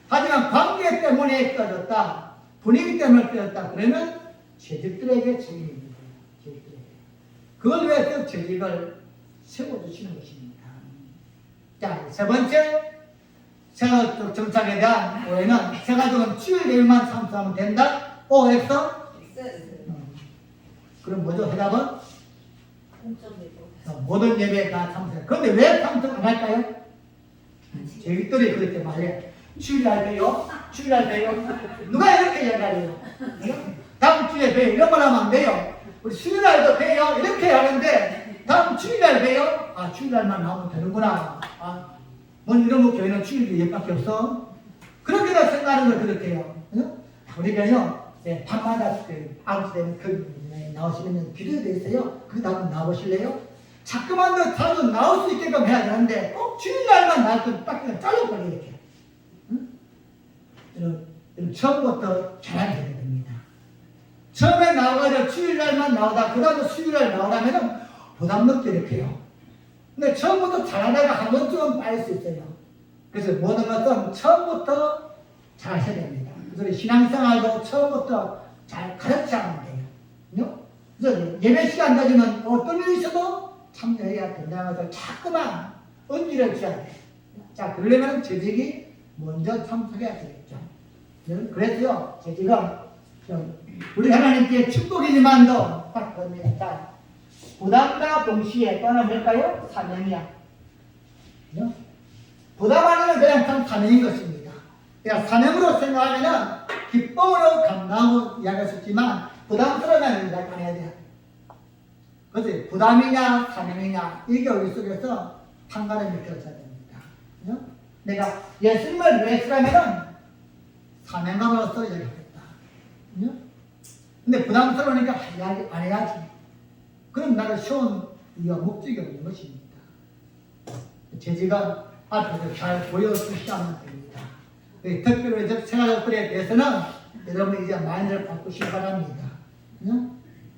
하지만 관계 때문에 깨어졌다. 분위기 때문에 깨어졌다. 그러면 재직들에게 책임이 있는 거예요. 그걸 위해서 재직을 세워주시는 것입니다. 자, 세 번째. 세가족 정착에 대한 오해는 세가족은 주일 예배만 참석하면 된다. OX? 그럼 뭐죠? 해답은? 모든 예배에 다 참석. 그런데 왜 참석 안 할까요? 제집들이 그렇게 말해. 주일날 봬요. 누가 이렇게 얘기해요? 다음 주에 봬요. 이런 말 하면 안 돼요. 우리 수요일날도 봬요. 이렇게 하는데 다음 주일날 봬요. 주일날만 나오면 되는구나. 이런 거 교회는 주일 예밖에 없어. 그렇게도 생각하는 걸 그렇게 해요. 우리가요, 밤마다 9시 되면 나오시면 기도되어 있어요. 그거 한번 나와보실래요? 자꾸만 더 자주 나올 수 있게끔 해야 되는데 꼭 주일날만 나올 때 딱 그냥 잘라버려 이렇게. 처음부터 잘하게 되는 겁니다. 처음에 나와가지고 주일날만 나오다 그 다음에 수요일날 나오려면 부담 넣게 이렇게 해요. 근데 처음부터 잘하다가 한 번쯤은 빠질 수 있어요. 그래서 모든 것은 처음부터 잘 하셔야 됩니다. 그래서 신앙생활도 처음부터 잘 가르쳐야 돼요. 그래서 예배 시간 되면 어떤 일이 있어도 참여해야 된다는 것을 자꾸만 언지를 줘야 돼요. 자, 그러려면 재직이 먼저 참석해야 되겠죠. 그래서요, 재직은 우리 하나님께 축복이지만도 딱 그럽니다. 자, 부담과 동시에 또는 뭘까요? 사명이야. 부담 아니면 그냥 참 사명인 것입니다. 그냥 사명으로 생각하면 기쁨으로 감당하고 이야기할 수 있지만 부담스러우면 이야기 안 해야 돼요. 그래서 부담이냐 사명이냐 이게 우리 속에서 판가름이 되어져야 됩니다. 그죠? 내가 예수님을 위해서라면은 사명감으로서 얘기하겠다. 그죠? 근데 부담스러우니까 안 해야지. 그럼 나를 쉬운 이유와 목적이 없는 것입니다. 제지가 앞에서 잘 보여주시면 됩니다. 특별히 생활적들에 대해서는 여러분이 이제 마인드를 바꾸시기 바랍니다.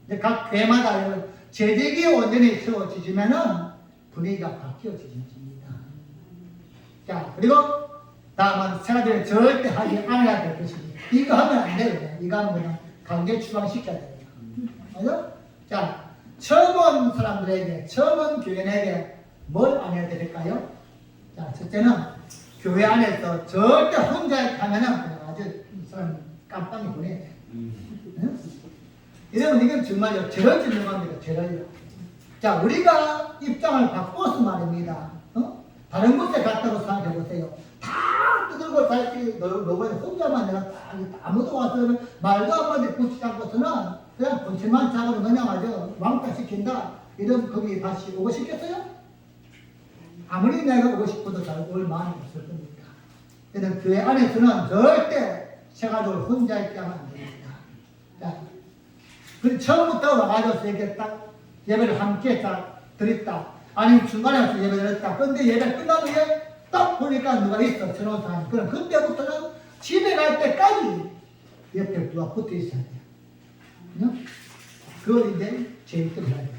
이제 각 교회마다 재직이 온전히 세워지시면은 분위기가 바뀌어지십니다. 자, 그리고 다음은 생활적으로 절대 하지 않아야 될 것입니다. 이거 하면 안 돼요. 이거 하면 그냥 강제 추방시켜야 돼요. 맞아? 자, 처음 온 사람들에게, 처음 온 교인에게 뭘 안 해야 될까요? 자, 첫째는 교회 안에서 절대 혼자 가면은 그냥 아주 이 사람 깜빵이 보내야 돼. 이러면 이건 정말요, 죄를 짓는 겁니다, 죄를요. 자, 우리가 입장을 바꿔서 말입니다. 다른 곳에 갔다고 생각해 보세요. 다 두들고 다시 너번에 혼자만 내가 아무도 와서 말도 한마디 붙이지 않고서는 그냥 본체만 잡으면 그냥 아주 왕따 시킨다. 이러면 거기 다시 오고 싶겠어요? 아무리 내가 오고 싶어도 잘 올 마음이 없을 겁니다. 그래서 교회 안에서는 절대 세가족을 혼자 있게 하면 안 됩니다. 자, 그 처음부터 와가지고 이렇게 딱 예배를 함께 딱 드렸다. 아니면 중간에 와서 예배 드렸다. 근데 예배 끝난 후에 딱 보니까 누가 있어. 새로운 사람이. 그럼 그때부터는 집에 갈 때까지 옆에 누가 붙어 있어야 돼요. 그걸 이제 제일들 해야 돼요.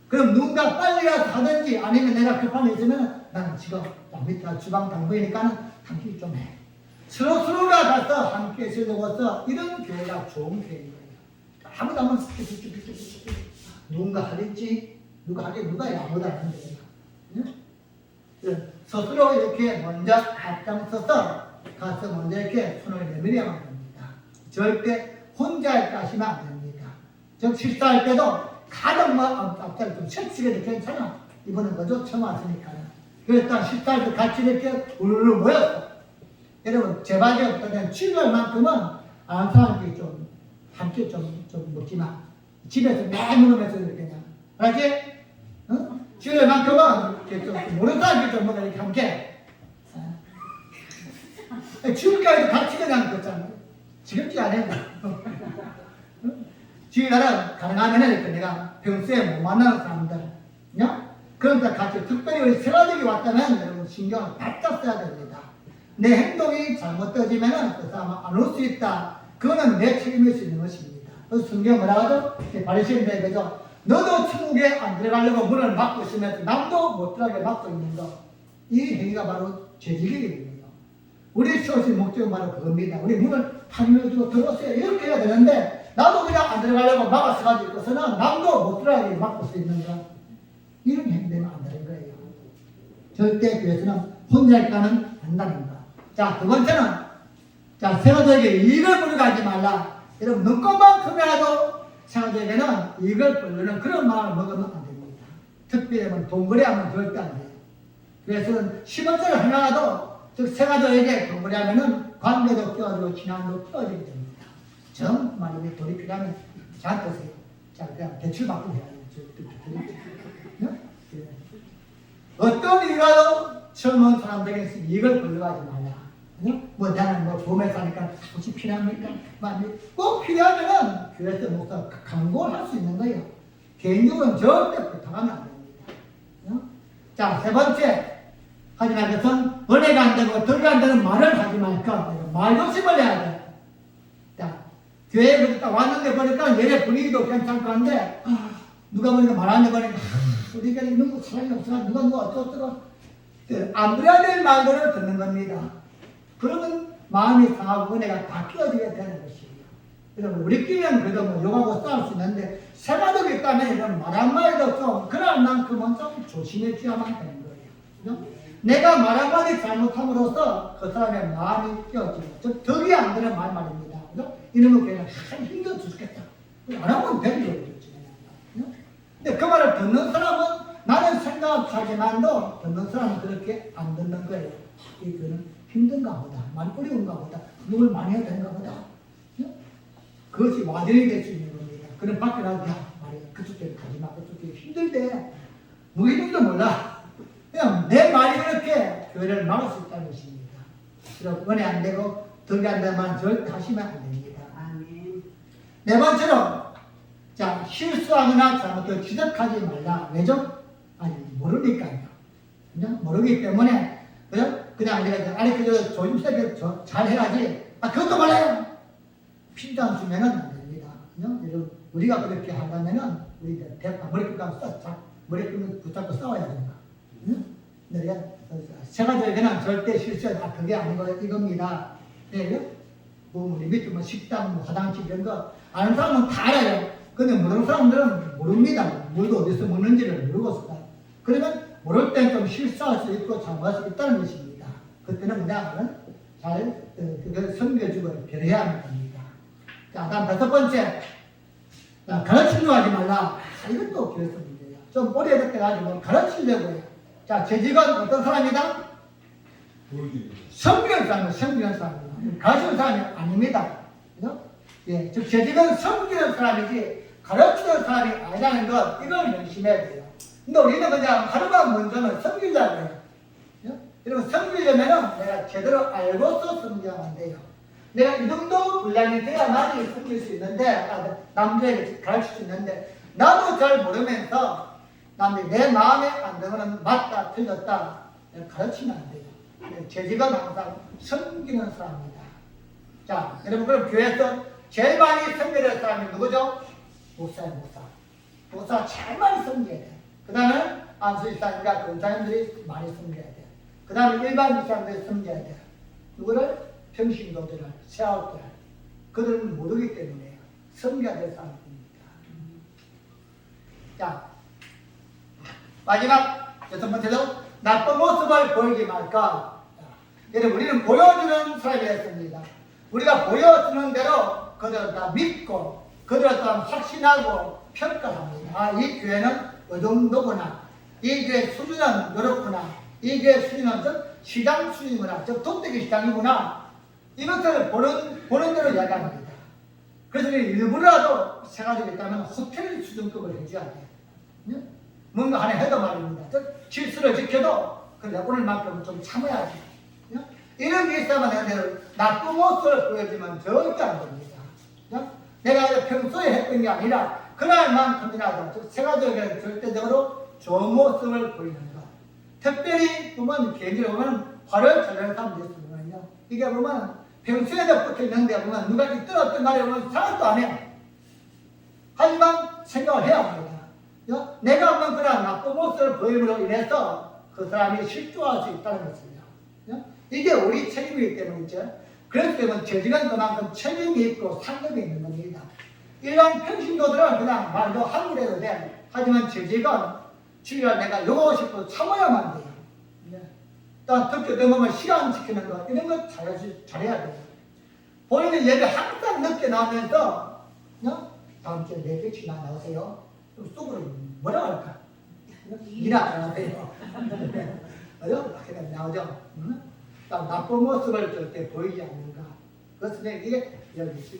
그럼 누군가 빨리 가서 하든지 아니면 내가 급한 일 있으면 나는 지금 밑에 주방 당부이니까는 함께 좀 해. 서로가 가서 함께 세워서 이런 교회가 좋은 교회인 거예요. 아무도 안 하면 누군가 하겠지. 누가 아무도 안 하는데. 스스로 이렇게 먼저 앞장서서 가서 먼저 이렇게 손을 내밀어야만 됩니다. 절대 혼자 있다 하시면 안 됩니다. 즉 식사할 때도 가장 앞자리 좀 섹시게 괜찮아. 이번엔 거죠. 처음 왔으니까요. 그래서 식사할 때 같이 이렇게 우르르 모였어. 여러분, 제발이 없다면 주일날만큼은 아는 사람끼리 좀 함께 좀 먹지만 집에서 매일 먹으면서 이렇게 그냥. 알았지? 주일날만큼은 이렇게 좀 모르는 사람끼리 좀 먹어 이렇게 함께. 주일까지도 같이 그냥 걷잖아. 지겹지 않아요. 주일날은 가능하면 이렇게 내가 평소에 못 만나는 사람들, 그러니까 같이 특별히 우리 세가족이 왔다면 여러분 신경을 바짝 써야 됩니다. 내 행동이 잘못되어지면 그 사람은 안 올 수 있다. 그거는 내 책임일 수 있는 것입니다. 그래서 성경 뭐라 하죠? 바리새인들에 그죠? 너도 천국에 안 들어가려고 문을 막고 있으면서 남도 못 들어가게 막고 있는 거. 이 행위가 바로 죄질이거든요. 우리 수호신 목적은 바로 그겁니다. 우리 문을 판매해주고 들어오세요. 이렇게 해야 되는데 나도 그냥 안 들어가려고 막아서가지고 있어서는 남도 못 들어가게 막을 수 있는 거. 이런 행동은 안 되는 거예요. 절대 교회에서는 혼자 있다는 한다는 거. 자, 두 번째는 자, 세가족에게 이익을 벌어가지 말라. 여러분, 눈꽃만큼이라도 세가족에게는 이익을 벌려는 그런 마음을 먹으면 안 됩니다. 특별히 동거래하면 절대 안 돼요. 그래서 10원짜리 하나라도 즉 세가족에게 동거래하면은 관계도 끼워지고 친한도 끼워지게 됩니다. 정말로 돈이 필요하면 잘 보세요. 자, 그냥 대출 받고 해야 돼요. 어떤 이유라도 처음 온 사람들에게 이익을 벌려가지 말라. 뭐 나는 뭐 봄에 사니까 혹시 필요합니까? 꼭 필요하면은 교회에서 목사 강구를 할 수 있는 거예요. 개인적으로는 절대 부탁하면 안 됩니다. 자, 세 번째 하지 말 것은 은혜가 안 되고 덜가 안 되는 말을 하지 말까. 말 조심을 해야 돼. 자, 교회에 딱 왔는데 보니까 예배 분위기도 괜찮고 한데 누가 보니까 말하는 데 보니까 우리가 이런 거 사람이 없어. 누가 뭐 어쩌고 안 그래야 될 말들을 듣는 겁니다. 그러면 마음이 상하고 은혜가 바뀌어지게 되는 것이에요. 여러분, 우리끼리는 그래도 뭐 욕하고 싸울 수 있는데 세가족이 있다면 이런 말 한마디도 좀 그럴 만큼은 좀 조심해줘야만 되는 거예요. 그죠? 내가 말 한마디 잘못함으로써 그 사람의 마음이 깨어지고 즉 덕이 안 되는 말입니다. 그죠? 이놈의 교회는 참 힘들어 죽겠다. 안 하면 되는 거예요. 근데 그 말을 듣는 사람은 나는 생각하지만도 듣는 사람은 그렇게 안 듣는 거예요. 이 교회는 힘든가 보다. 많이 어려운가 보다. 공부를 많이 해야 되는가 보다. 그것이 와전이 될 수 있는 겁니다. 그런 밖에 나도 말이에요. 그쪽에 가지마, 그쪽에 힘들대. 무기력도 몰라. 그냥 내 말이 그렇게 교회를 막을 수 있다는 것입니다. 그래서 은혜 안 되고 덕이 안 되면 절대 하시면 안 됩니다. 아멘. 네 번째로, 자, 실수하거나 잘못을 지적하지 말라. 왜죠? 아니, 모르니까요. 그냥 모르기 때문에, 그냥 우리가 아니, 조심스럽게 잘 해야지. 아, 그것도 몰라요. 핀잔 주면은 안 됩니다. 그냥 우리가 그렇게 한다면은, 우리가 대파 머리끈 머리끈을 붙잡고 싸워야 된다. 내가 생활적에는 절대 실수하지, 아, 그게 아니고 이겁니다. 네, 우리 밑에 뭐 식당, 화장실 이런 거 아는 사람은 다 알아요. 근데 모르는 사람들은 모릅니다. 물도 어디서 먹는지를 모르고 있다. 그러면 모를 땐 좀 실수할 수 있고 잘못할 수 있다는 것입니다. 그때는 그냥 잘 그걸 섬겨주고 배려해야 합니다. 자, 다음 다섯 번째, 가르치려고 하지 말라. 이것도 교회에서 문제예요. 좀 오래됐게 가지고 가르치려고 해요. 자, 제 직은 어떤 사람이다? 섬기는 사람이에요. 섬기는 사람이에요. 가르치는 사람이 아닙니다. 예, 즉, 제 직은 섬기는 사람이지 가르치는 사람이 아니라는 것, 이걸 명심해야 돼요. 근데 우리는 그냥 하루가 먼저는 섬기려고 해요. 여러분, 섬기려면 내가 제대로 알고서 섬기면 안 돼요. 내가 이 정도 분량이 돼야만이 섬길 수 있는데, 남들에게 가르칠 수 있는데, 나도 잘 모르면서 남이 내 마음에 안 들면 맞다, 틀렸다, 가르치면 안 돼요. 제 직은 항상 섬기는 사람입니다. 자, 여러분, 그럼 교회에서 제일 많이 섬겨야 될 사람이 누구죠? 목사예요, 목사. 목사 제일 많이 섬겨야 돼. 그 다음에 안수집사님과 권사님들이 많이 섬겨야 돼. 그 다음에 일반 집사님들이 섬겨야 돼. 누구를? 평신도들을, 세아웃들을. 그들은 모르기 때문에 섬겨야 될 사람입니다. 자, 마지막 여섯 번째로 나쁜 모습을 보이지 말까. 여러분, 우리는 보여주는 사람이 됐습니다. 우리가 보여주는 대로 그들을 다 믿고 그들을 다 확신하고 평가합니다. 아, 이 교회는 이 정도구나. 이 교회 수준은 이렇구나. 이 교회 수준은 시장 수준이구나. 돈대기 시장이구나. 이것들을 보는 대로 이야기합니다. 그래서 일부라도 세가지고 있다면 호텔 수준급을 해줘야 돼요. 뭔가 하나 해도 말입니다. 질서를 지켜도 그래 오늘 만큼 좀 참아야지. 이런 게 있으면 내가 나쁜 모습을 보여주면 절대 안 됩니다. 내가 평소에 했던 게 아니라 그날만큼이라도 세가지고 절대적으로 좋은 모습을 보이는 것. 특별히 보면 개인적으로 보면 화를 잘하는 사람들이 있거든요. 이게 보면 평소에도 붙어 있는데 보면 누가 있더라도 말에 보면 생각도 안 해요. 하지만 생각을 해야 합니다. 내가 한번 그런 나쁜 모습을 보임으로 인해서 그 사람이 실조할 수 있다는 것이죠. 이게 우리 책임이기 때문이죠. 그렇기 때문에 죄직은 그만큼 책임이 있고 상급이 있는 겁니다. 일반 평신도들은 그냥 말도 함부로 해도 돼. 하지만 죄직은 주의를 내가 요거 싶어도 참아야만 돼요. 또 특히 보면 시간 지키는 거 이런 거 잘해야 돼요. 본인은 예배 항상 늦게 나오면서 다음 주에 몇 개씩나 나오세요. 그럼 속으로 뭐라고 할까? 일하지 않으세요. 그렇게 나오죠. 나쁜 모습을 절대 보이지 않는가. 그것은 이게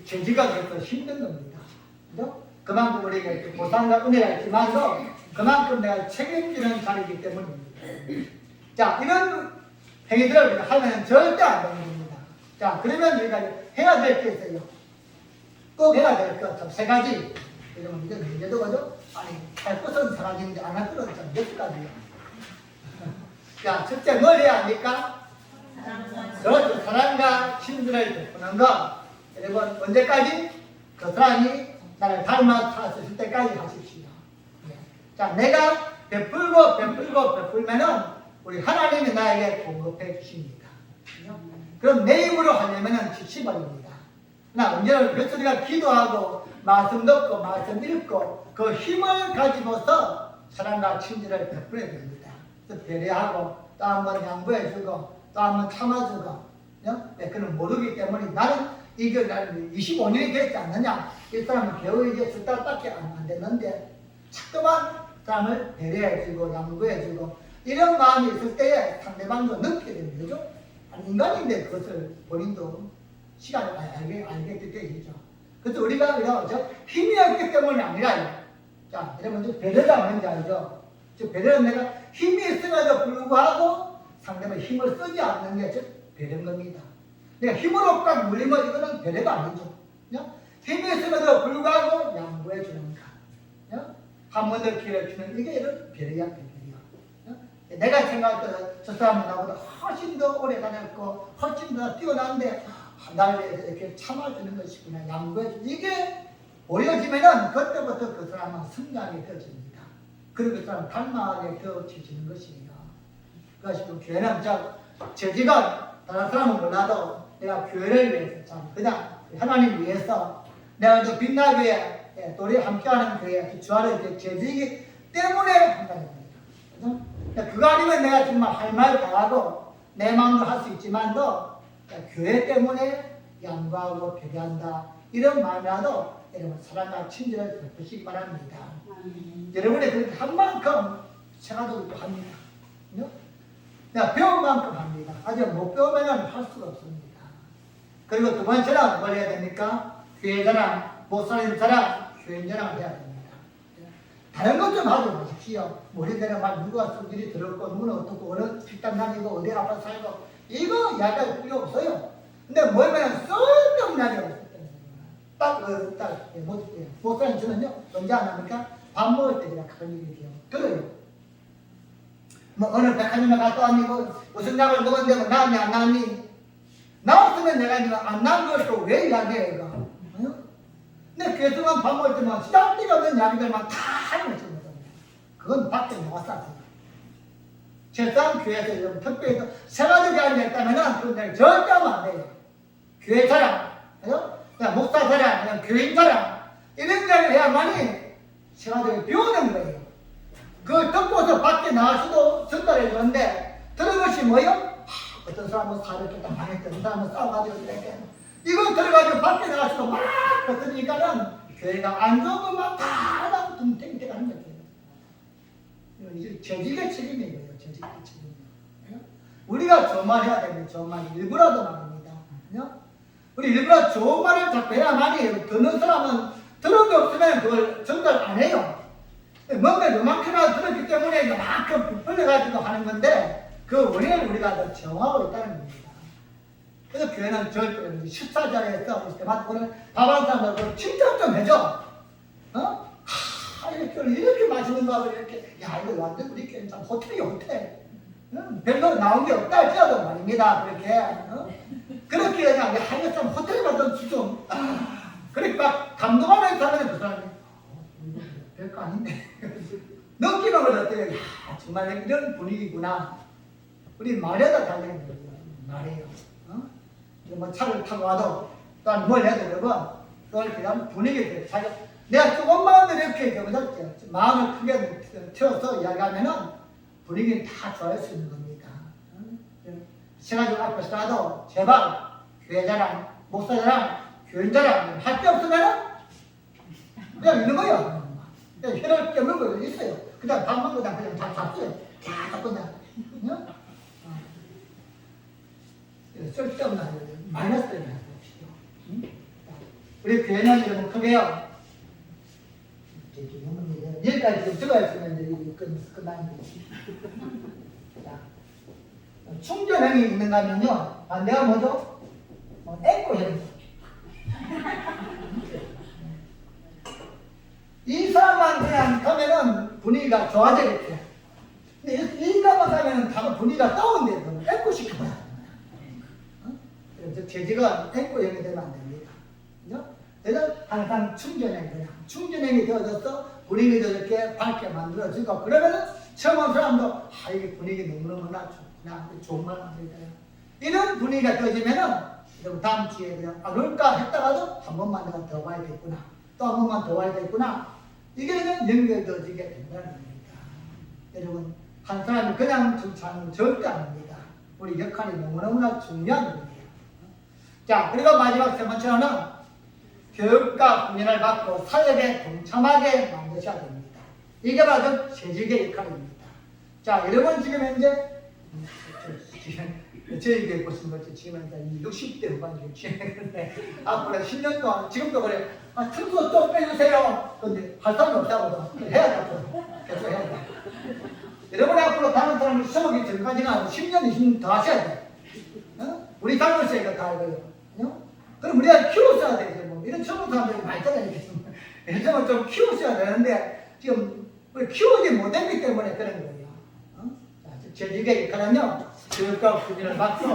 죄지가 그래서 힘든 겁니다. 그만큼 우리가 이렇게 보상과 은혜가 있지만도 그만큼 내가 책임지는 자리이기 때문입니다. 자, 이런 행위들을 우리가 하면 절대 안 되는 겁니다. 자, 그러면 우리가 해야 될 게 있어요. 꼭 해야 될 것 세 가지. 이러면 이제 문제도 가죠? 아니, 할 것은 세 가지인데 안 할 것은 몇 가지요. 자, 첫째 뭘 해야 합니까? 그렇죠. 사랑과 친절을 베푸는 것. 여러분, 언제까지? 그 사람이 나를 닮아왔을 때까지 하십시오. 자, 내가 베풀면은 우리 하나님이 나에게 공급해 주십니다. 그럼 내 힘으로 하려면은 지치버립니다. 언제나 그래서 우리가 기도하고 말씀 듣고 말씀 읽고 그 힘을 가지고서 사랑과 친절을 베풀어야 됩니다. 배려하고 또 한번 양보해주고 또 한번 참아주고 그는 모르기 때문에 나는 이게 25년이 됐지 않느냐. 이 사람은 겨우 이제 10달밖에 안 됐는데 자꾸만 사람을 배려해주고 양보해주고 이런 마음이 있을 때에 상대방도 느끼게 되는 거죠. 인간인데 그것을 본인도 시간을 알겠기 때문이죠. 그래서 우리가 힘이 없기 때문이 아니라 자, 여러분, 이제 배려가 뭔지 알죠? 즉, 배려는 내가 힘이 있음에도 불구하고 상대방의 힘을 쓰지 않는 게 즉 배려인 겁니다. 내가 힘으로 꽉 물리면 이거는 배려가 아니죠. 힘이 있음에도 불구하고 양보해 주는 것. 한 번 더 기회를 주는 이게 이런 배려야, 배려야. 내가 생각할 때 저 사람은 나보다 훨씬 더 오래 다녔고 훨씬 더 뛰어난데 날 이렇게 참아주는 것이구나, 양보해 주는 이게 보여지면은 그때부터 그 사람은 성장이 되어집니다. 그리고 그 사람 닮아가게 되어지는 것이에요. 그것이 또 교회는 제지가 다른 사람은 몰라도 내가 교회를 위해서 참 그냥 하나님 위해서 내가 또 빛나교회 우리 함께하는 교회 주안의 제지이기 때문에 한다는 겁니다. 그죠? 그거 아니면 내가 정말 할 말 다 하고 내 마음으로 할 수 있지만도 교회 때문에 양보하고 배려한다 이런 마음이라도 여러분 사랑과 친절을 베푸시기 바랍니다. 여러분이 그렇게 한 만큼 생활도 합니다. 내가 배운 만큼 합니다. 아직 못 배우면 할 수가 없습니다. 그리고 두 번째는 뭘 해야 됩니까? 교회 자랑, 목사님 자랑, 교인 자랑을 해야 됩니다. 다른 것 좀 하지 마십시오. 우리들은 막 누가 성질이 들었고 누구는 어떻고 어느 식당 다니고 어디 아파 살고 이거 이야기할 필요 없어요. 근데 뭐냐면 쓸데없는 이야기가 있어요. 목사님 저는요 언제 안 합니까? 밥 먹을 때 그냥 그런 얘기해요. 들어요. 뭐 어느 백화점에 갔다 왔니? 무슨 약을 먹었는데 뭐 나왔니 안 나왔니? 나왔으면 내가 이제 안 나온 걸 또 왜 이야기해 이거? 근데 교수만 밥 먹을 때만 시작되가 없는 이야기들만 다 하는 것입니다. 그건 밖에 나와서 하세요. 실상 교회에서 좀 특별히 세가지고 이야기했다면 그건 내가 절대 하면 안 돼요. 교회 자랑, 그냥 목사 자랑, 그냥 교인 자랑 이런 이야기를 해야만이 세가지고 배우는 거예요. 그걸 듣고서 밖에 나와서도 전달해 주는데 들은 것이 뭐예요? 어떤 사람은 사력했다 망했다, 어떤 사람은 싸워가지고 이렇게 이거 들어가지고 밖에 나가서도 막 버티니까는 교회가 안 좋은 것만 다 둥탱탱 하는 거예요. 이게 재직의 책임이에요. 재직의 책임이에요. 우리가 좋은 말 해야 됩니다. 좋은 말 일부라도 말입니다. 우리 일부러 좋은 말을 자꾸 해야만이 듣는 사람은 들은 게 없으면 그걸 전달 안 해요. 뭔가 요만큼이나 들었기 때문에 이만큼 부풀려가지고 하는 건데 그 원인을 우리가 더 정하고 있다는 겁니다. 그래서 교회는 절대 14절에서 우리 때마다 오늘 밥한 사람들 칭찬 좀 해줘. 이렇게 맛있는 밥을 이렇게 야 이거 완전 우리 교회는 참 호텔이 호텔. 별로 나온 게 없다 할지라도 말입니다. 그렇게 그냥 하여튼 호텔 같은 수준. 그렇게 막 감동하면서 하면 그 사람이 별거 아닌데 느끼는 걸 어때요? 정말 이런 분위기구나. 우리 말에다 달리는 거예요. 말이에요. 뭐 차를 타고 와도 또한 뭘 해도 여러분 그걸 그냥 분위기를 자기 내가 조금만 이렇게 마음을 크게 틀어서 이야기하면은 분위기는 다 좋아할 수 있는 겁니다. 시간적 앞에서라도 제발 교회 자랑, 목사 자랑, 교인 자랑 할 게 없으면은 그냥 있는 거예요. 그냥 혀를 깨물 거 있어요. 그냥 밥 먹고 그냥 다 잡어요. 다 그냥. 쓸데없는 마이너스 때문에 하십시오. 우리 교회는 여러분 크게요. 여기까지 좀 들어가시면 이제 끝나는 거지. 충전형이 있는가 하면요. 내가 뭐죠? 에코형. 이 사람만 그냥 가면은 분위기가 좋아지겠죠. 근데 이 인간만 가면은 다 분위기가 다운돼서 에코 시켜봐요. 그래서 재지가 에코형이 되면 안 됩니다. 그래서 항상 충전형이 되어져서 분위기도 이렇게 밝게 만들어지고 그러면은 처음 온 사람도 이게 분위기 너무너무나 좋구나. 좋은 말 만들어요. 이런 분위기가 되어지면은 다음 주에 그냥 올까 했다가도 한 번만 더 와야겠구나. 또 한 번만 더 와야겠구나. 이게 연결되어지게 된다는 겁니다. 여러분, 한 사람이 그냥 정착은 절대 아닙니다. 우리 역할이 너무너무나 중요한 거예요. 자, 그리고 마지막 세 번째로는 교육과 훈련을 받고 사역에 동참하게 만드셔야 됩니다. 이게 바로 재직의 역할입니다. 자, 여러분 지금 현재 저희에게 보시는 것처럼 지금 이제 60대 후반이에요. 그런데 앞으로 10년 동안 지금도 그래. 틈도 좀 빼주세요. 근데 할 사람이 없다고도 해야 돼. 앞으로. 계속 해야 돼. 여러분이 앞으로 다른 사람을 써보기 전까지는 10년, 20년 더 하셔야 돼. 우리 잘못이야 이거 다 이거요. 그럼 우리가 키웠어야 되죠. 뭐. 이런 젊은 사람들이 많이 있잖아요. 요즘은 좀 키웠어야 되는데 지금 키우지 못했기 때문에 그런 거예요. 제 얘기에 그러면요. 교육과 부진을 막고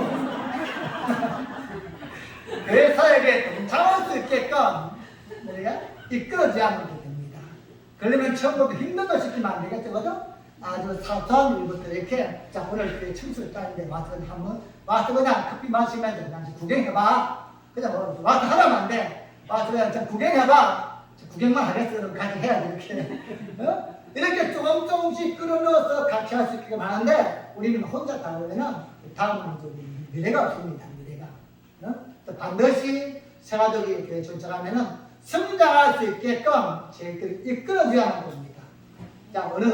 교회 사역에 동참할 수 있게끔 우리가 이끌어줘야 됩니다. 그러면 처음부터 힘든 거 시키면 안 되겠죠. 그죠? 아주 사소한 일부터 이렇게 자 오늘 교회 청소를 짜는데 와서 한번 와서 그냥 커피 마시면서 그냥 구경해봐. 그냥 와서 하라면 안 돼. 와서 그냥 구경해봐. 구경만 하겠어. 그럼 같이 해야 돼. 이렇게. 이렇게 조금씩 끌어넣어서 같이 할 수 있게끔 하는데 우리는 혼자 다 하면 다음은 미래가 없습니다. 미래가. 또 반드시 세가족이 교회 전철하면은 성장할 수 있게끔 저희들이 이끌어줘야 하는 겁니다. 자, 어느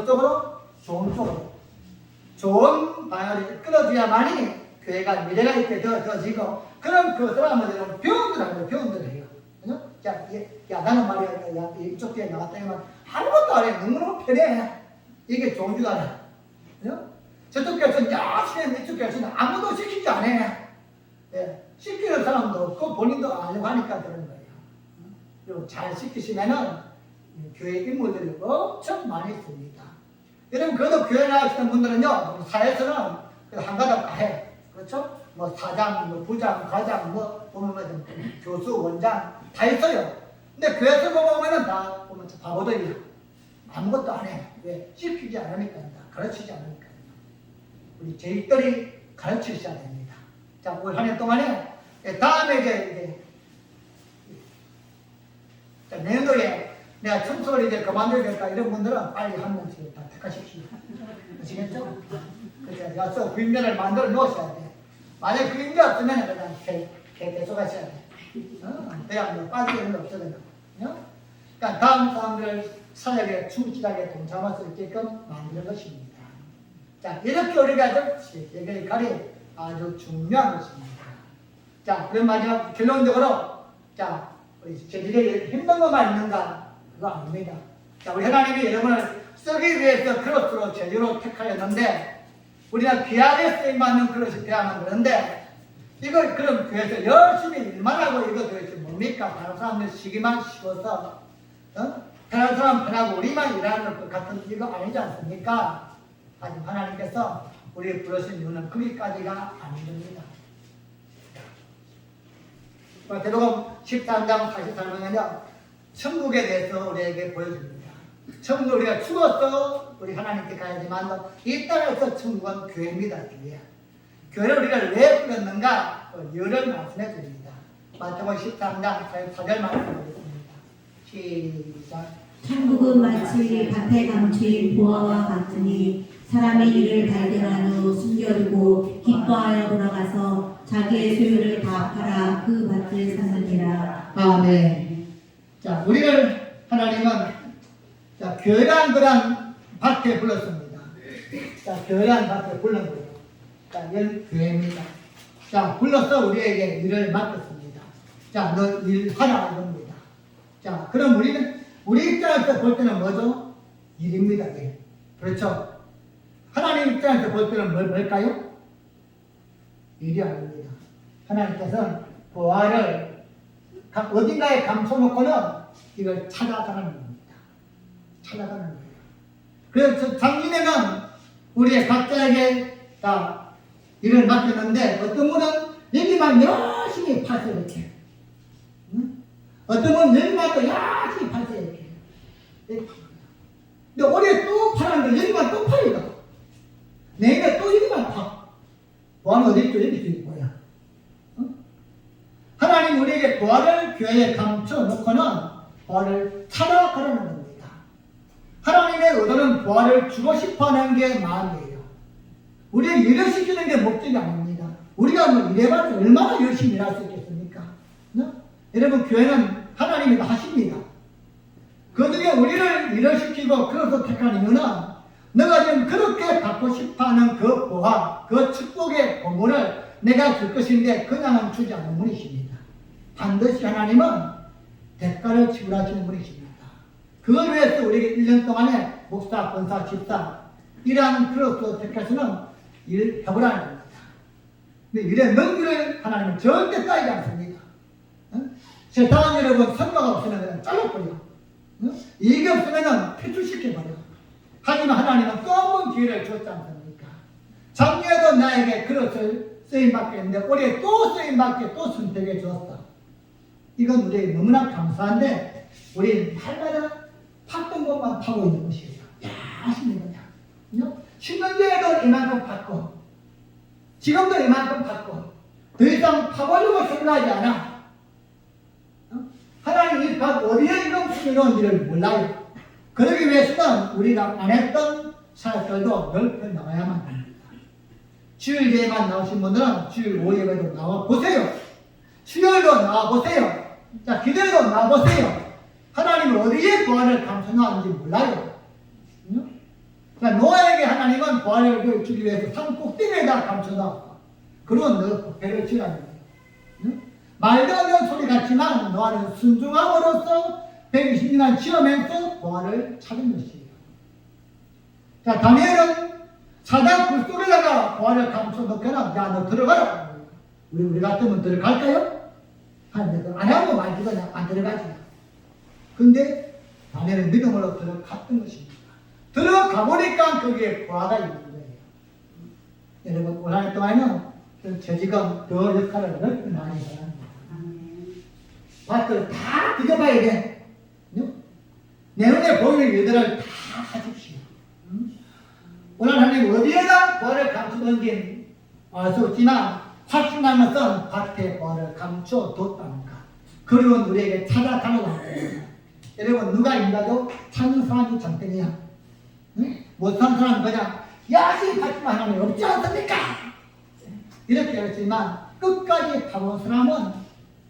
쪽으로? 좋은 쪽으로. 좋은 방향으로 이끌어줘야만이 교회가 미래가 있게 되어지고 그런 것을 하면 배운들 해요. 야, 나는 말이야, 야, 이쪽 교회 나갔다 하면 아무것도 안 해. 너무너무 편해. 이게 좋은 줄 알아. 저쪽 교회에서는 열심히 이쪽 교회에서는 아무도 시키지 않아. 예, 시키는 사람도 없고 본인도 하려고 하니까 그런 거예요. 그리고 잘 시키시면은 교회 인물들이 엄청 많이 있습니다. 여러분, 그래도 교회 나가시는 분들은요, 사회에서는 한 가닥 다 해. 그렇죠? 뭐 사장, 뭐 부장, 과장, 뭐 보면 뭐 교수, 원장 다 있어요. 근데 교회에서 보면은 다 보면 바보들이야. 아무것도 안 해. 왜? 시키지 않으니까, 가르치지 않으니까. 우리 저희들이 가르치셔야 됩니다. 자, 올 한 해 동안에 다음에 이제 자, 내년도에 내가 청소를 이제 그만두겠다 이런 분들은 빨리 한 명씩 다 택하십시오. 아시겠죠? 그래서 여기서 구인면을 만들어 놓으셔야 돼. 만약 구인면 없으면 그냥 계속 하셔야 돼. 그냥 뭐 빠지는 거 없어요. 그러니까 다음 사람들 사역에 충실하게 동참할 수 있게끔 만드는 것입니다. 자, 이렇게 우리가 예배의 칼이 아주 중요한 것입니다. 자, 그럼 마지막 결론적으로 자, 우리 저들에게 힘든 것만 있는가? 그거 아닙니다. 자, 우리 하나님이 여러분을 쓰기 위해서 크로스로 제주로 택하였는데 우리가 귀하게 쓰임받는 그릇이 되어야만 그런데 이걸 그럼 교회에서 열심히 일만 하고 이거 도대체 뭡니까? 다른 사람들 쉬기만 쉬어서 다른 사람 편하고 우리만 일하는 것 같은 이거 아니지 않습니까? 하지만 하나님께서 우리를 부르신 이유는 거기까지가 아닙니다. 마태복음 13장 43장은요 천국에 대해서 우리에게 보여줍니다. 천국 우리가 죽어서 우리 하나님께 가야지만 이 땅에서 천국은 교회입니다. 교회를 우리가 왜 불렀는가? 이유를 말씀해 줍니다. 마태복음 13장 44절 말씀드리겠습니다. 시작. 천국은 마치 밭에 감추인 보화와 같으니 사람이 이를 발견한 후 숨겨두고 기뻐하여 돌아가서 자기의 소유를 다 팔아 그 밭을 샀느니라. 아멘. 자, 우리를 하나님은 자, 교회란 그런 밭에 불렀습니다. 자, 교회란 밭에 불른 거예요. 자, 이건 교회입니다. 자, 불러서 우리에게 일을 맡겼습니다. 자, 너 일하라 이겁니다. 자, 그럼 우리는 우리 입장에서 볼 때는 뭐죠? 일입니다. 일. 그렇죠? 하나님 입장에서 볼 때는 뭘까요? 일이 아닙니다. 하나님께서는 보화를 어딘가에 감춰놓고는 이걸 찾아가는 겁니다. 찾아가는 거예요. 그래서 작년에는 우리의 각자에게 다 일을 맡겼는데 어떤 분은 여기만 열심히 파서 이렇게 어떤 분은 여기만 또 열심히 파서 이렇게 근데 올해 또 파는데 여기만 또 파니까 내가 또 여기만 파 보아는 어디 있죠? 여기 있을 거야. 하나님 우리에게 보화를 교회에 감춰놓고는 보화를 찾아가라는 겁니다. 하나님의 의도는 보화를 주고 싶어하는 게 마음이에요. 우리가 일을 시키는 게 목적이 아닙니다. 우리가 뭐 일해봤자 얼마나 열심히 일할 수 있겠습니까? 여러분 교회는 하나님이 다 하십니다. 그 중에 우리를 일을 시키고 그래서 택한 이유는 너가 지금 그렇게 갖고 싶어하는 그 보화, 그 축복의 보물을 내가 줄 것인데 그냥은 주지 않는 분이십니다. 반드시 하나님은 대가를 지불하시는 분이십니다. 그걸 위해서 우리에게 1년 동안에 목사, 권사, 집사 이러한 크로스 택해서는 일을 해보라는 겁니다. 근데 일의 능률을 하나님은 절대 따지지 않습니다. 세상은 여러분 선거가 없으면 그냥 잘라버려. 이게 없으면 퇴출시켜버려. 하지만 하나님은 또 한 번 기회를 줬지 않습니까? 작년에도 나에게 그릇을 쓰임받게 했는데 올해 또 쓰임받게 또 선택해 주었어. 이건 우리에게 너무나 감사한데 우리 날마다 팠던 것만 파고 있는 것이에요. 하시는 거냐? 10년 전에도 이만큼 팠고 지금도 이만큼 팠고 더 이상 파보려고 생각하지 않아. 하나님 이 밭 어디에 이런 품이 놓은지를 몰라요. 그러기 위해서는 우리가 안 했던 사역들도 넓혀 나가야만 합니다. 주일 예만 나오신 분들은 주일 5예배도 나와보세요. 수요일도 나와보세요. 자, 기도에도 나와보세요. 하나님은 어디에 보안을 감춰놨는지 몰라요. 그러니까 노아에게 하나님은 보안을 주기 위해서 산 꼭대기에다 감춰놨고 그리고 너 배를 지라는 거예요. 말도 안 되는 소리 같지만 노아는 순종함으로써 120년 지으면서 보안을 찾은 것이에요. 자, 다니엘은 사단 굴 속에다가 보안을 감춰 놓고는 야, 너 들어가라. 우리 같으면 들어갈까요? 안 하고 말지 그냥 안 들어가지. 근데 다니엘은 믿음으로 들어갔던 것입니다. 들어가 보니까 거기에 보아가 있는 거예요. 여러분, 올 한 해 동안에는 제지가 그 역할을 넓게 많이 하는 거예요. 밭을 다 뒤져봐야 돼. 내 눈에 보이는 일들을 다 하십시오. 오늘 하나님 어디에다 보아를 감추던지 알 수 없지만 확신한 것은 밭에 보아를 감춰뒀다는가. 그리고 우리에게 찾아가는 겁니다. 여러분, 누가 인가도 찾는 사람이 장땡이야. 못한 사람은 그냥 야시 하지만 하나님 없지 않습니까? 이렇게 했지만 끝까지 가본 사람은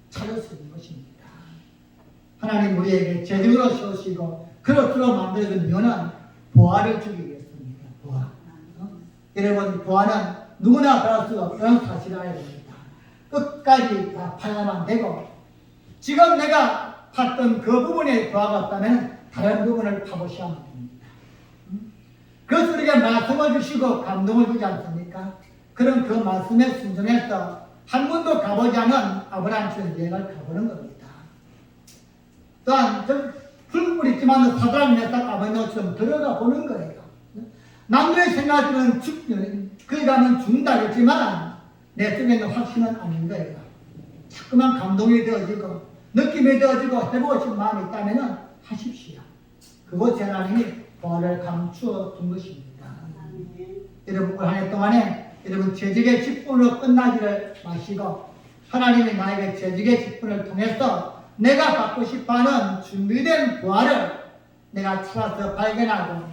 찾을 수 있는 것입니다. 하나님 우리에게 제대로 세우시고 그렇게 만들어준 이유는 보화를 주기 위해서입니다. 보화. 여러분, 보화는 누구나 받을 수 없는 사실을 알아야 됩니다. 끝까지 다 파야만 되고 지금 내가 봤던 그 부분에 보화가 없다면 다른 부분을 파보셔야만 됩니다. 그래서 우리가 말씀을 주시고 감동을 주지 않습니까? 그럼 그 말씀에 순종해서 한 번도 가보지 않은 아브라함처럼 여행을 가보는 겁니다. 또한 불불 있지만 사단을 냈다 아버지처럼 들어가 보는 거예요. 남들의 생각으로는 거기 가면 죽는다겠지만 내 속에는 확신은 아닌 거예요. 자꾸만 감동이 되어지고 느낌이 되어지고 해보고 싶은 마음이 있다면 하십시오. 그것이 하나님이 보화를 감추어 둔 것입니다. 여러분, 올 한 해 동안에 여러분 재직의 직분으로 끝나지를 마시고 하나님이 나에게 재직의 직분을 통해서 내가 받고 싶어하는 준비된 보화를 내가 찾아서 발견하고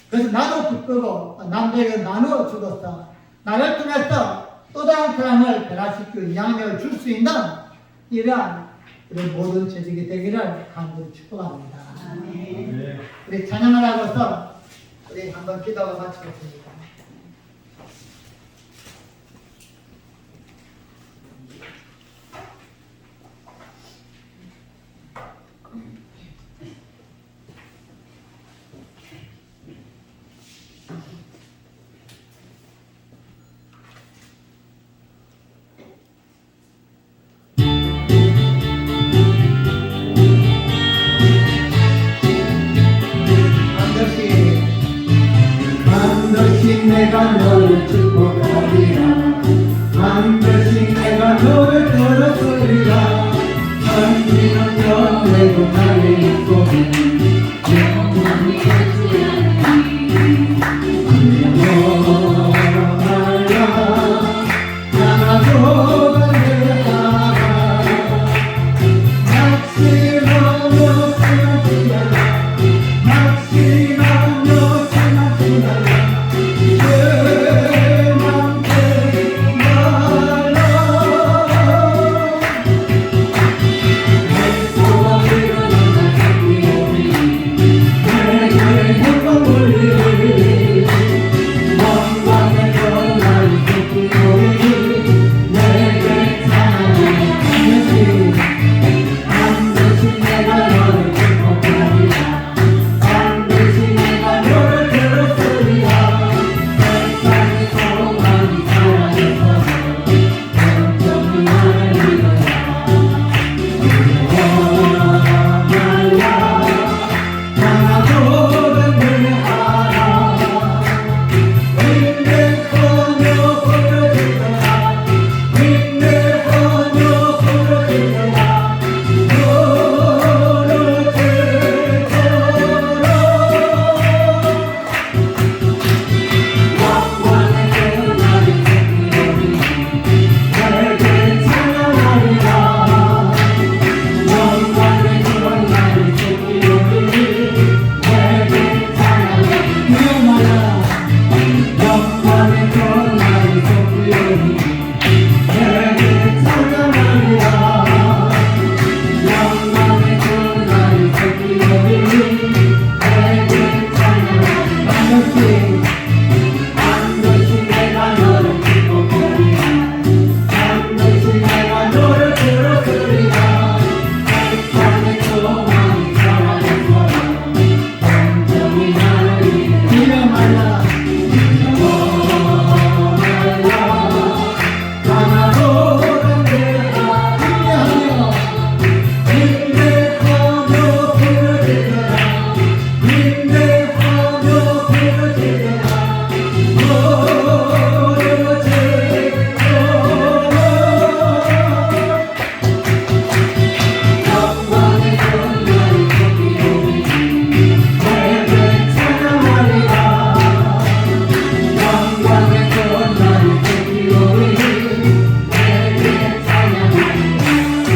그래서 나도 기쁘고 남들에게 나누어 주고서 나를 통해서 또 다른 사람을 변화시키고 영향력을 줄 수 있는 이러한 모든 재직이 되기를 간절히 축복합니다. 우리 찬양을 하고서 우리 한번 기도가 마치겠습니다. 내가 너를 축복하리라. 반드시 내가 너를 들었으리라. 천지는 영원히 나를 입고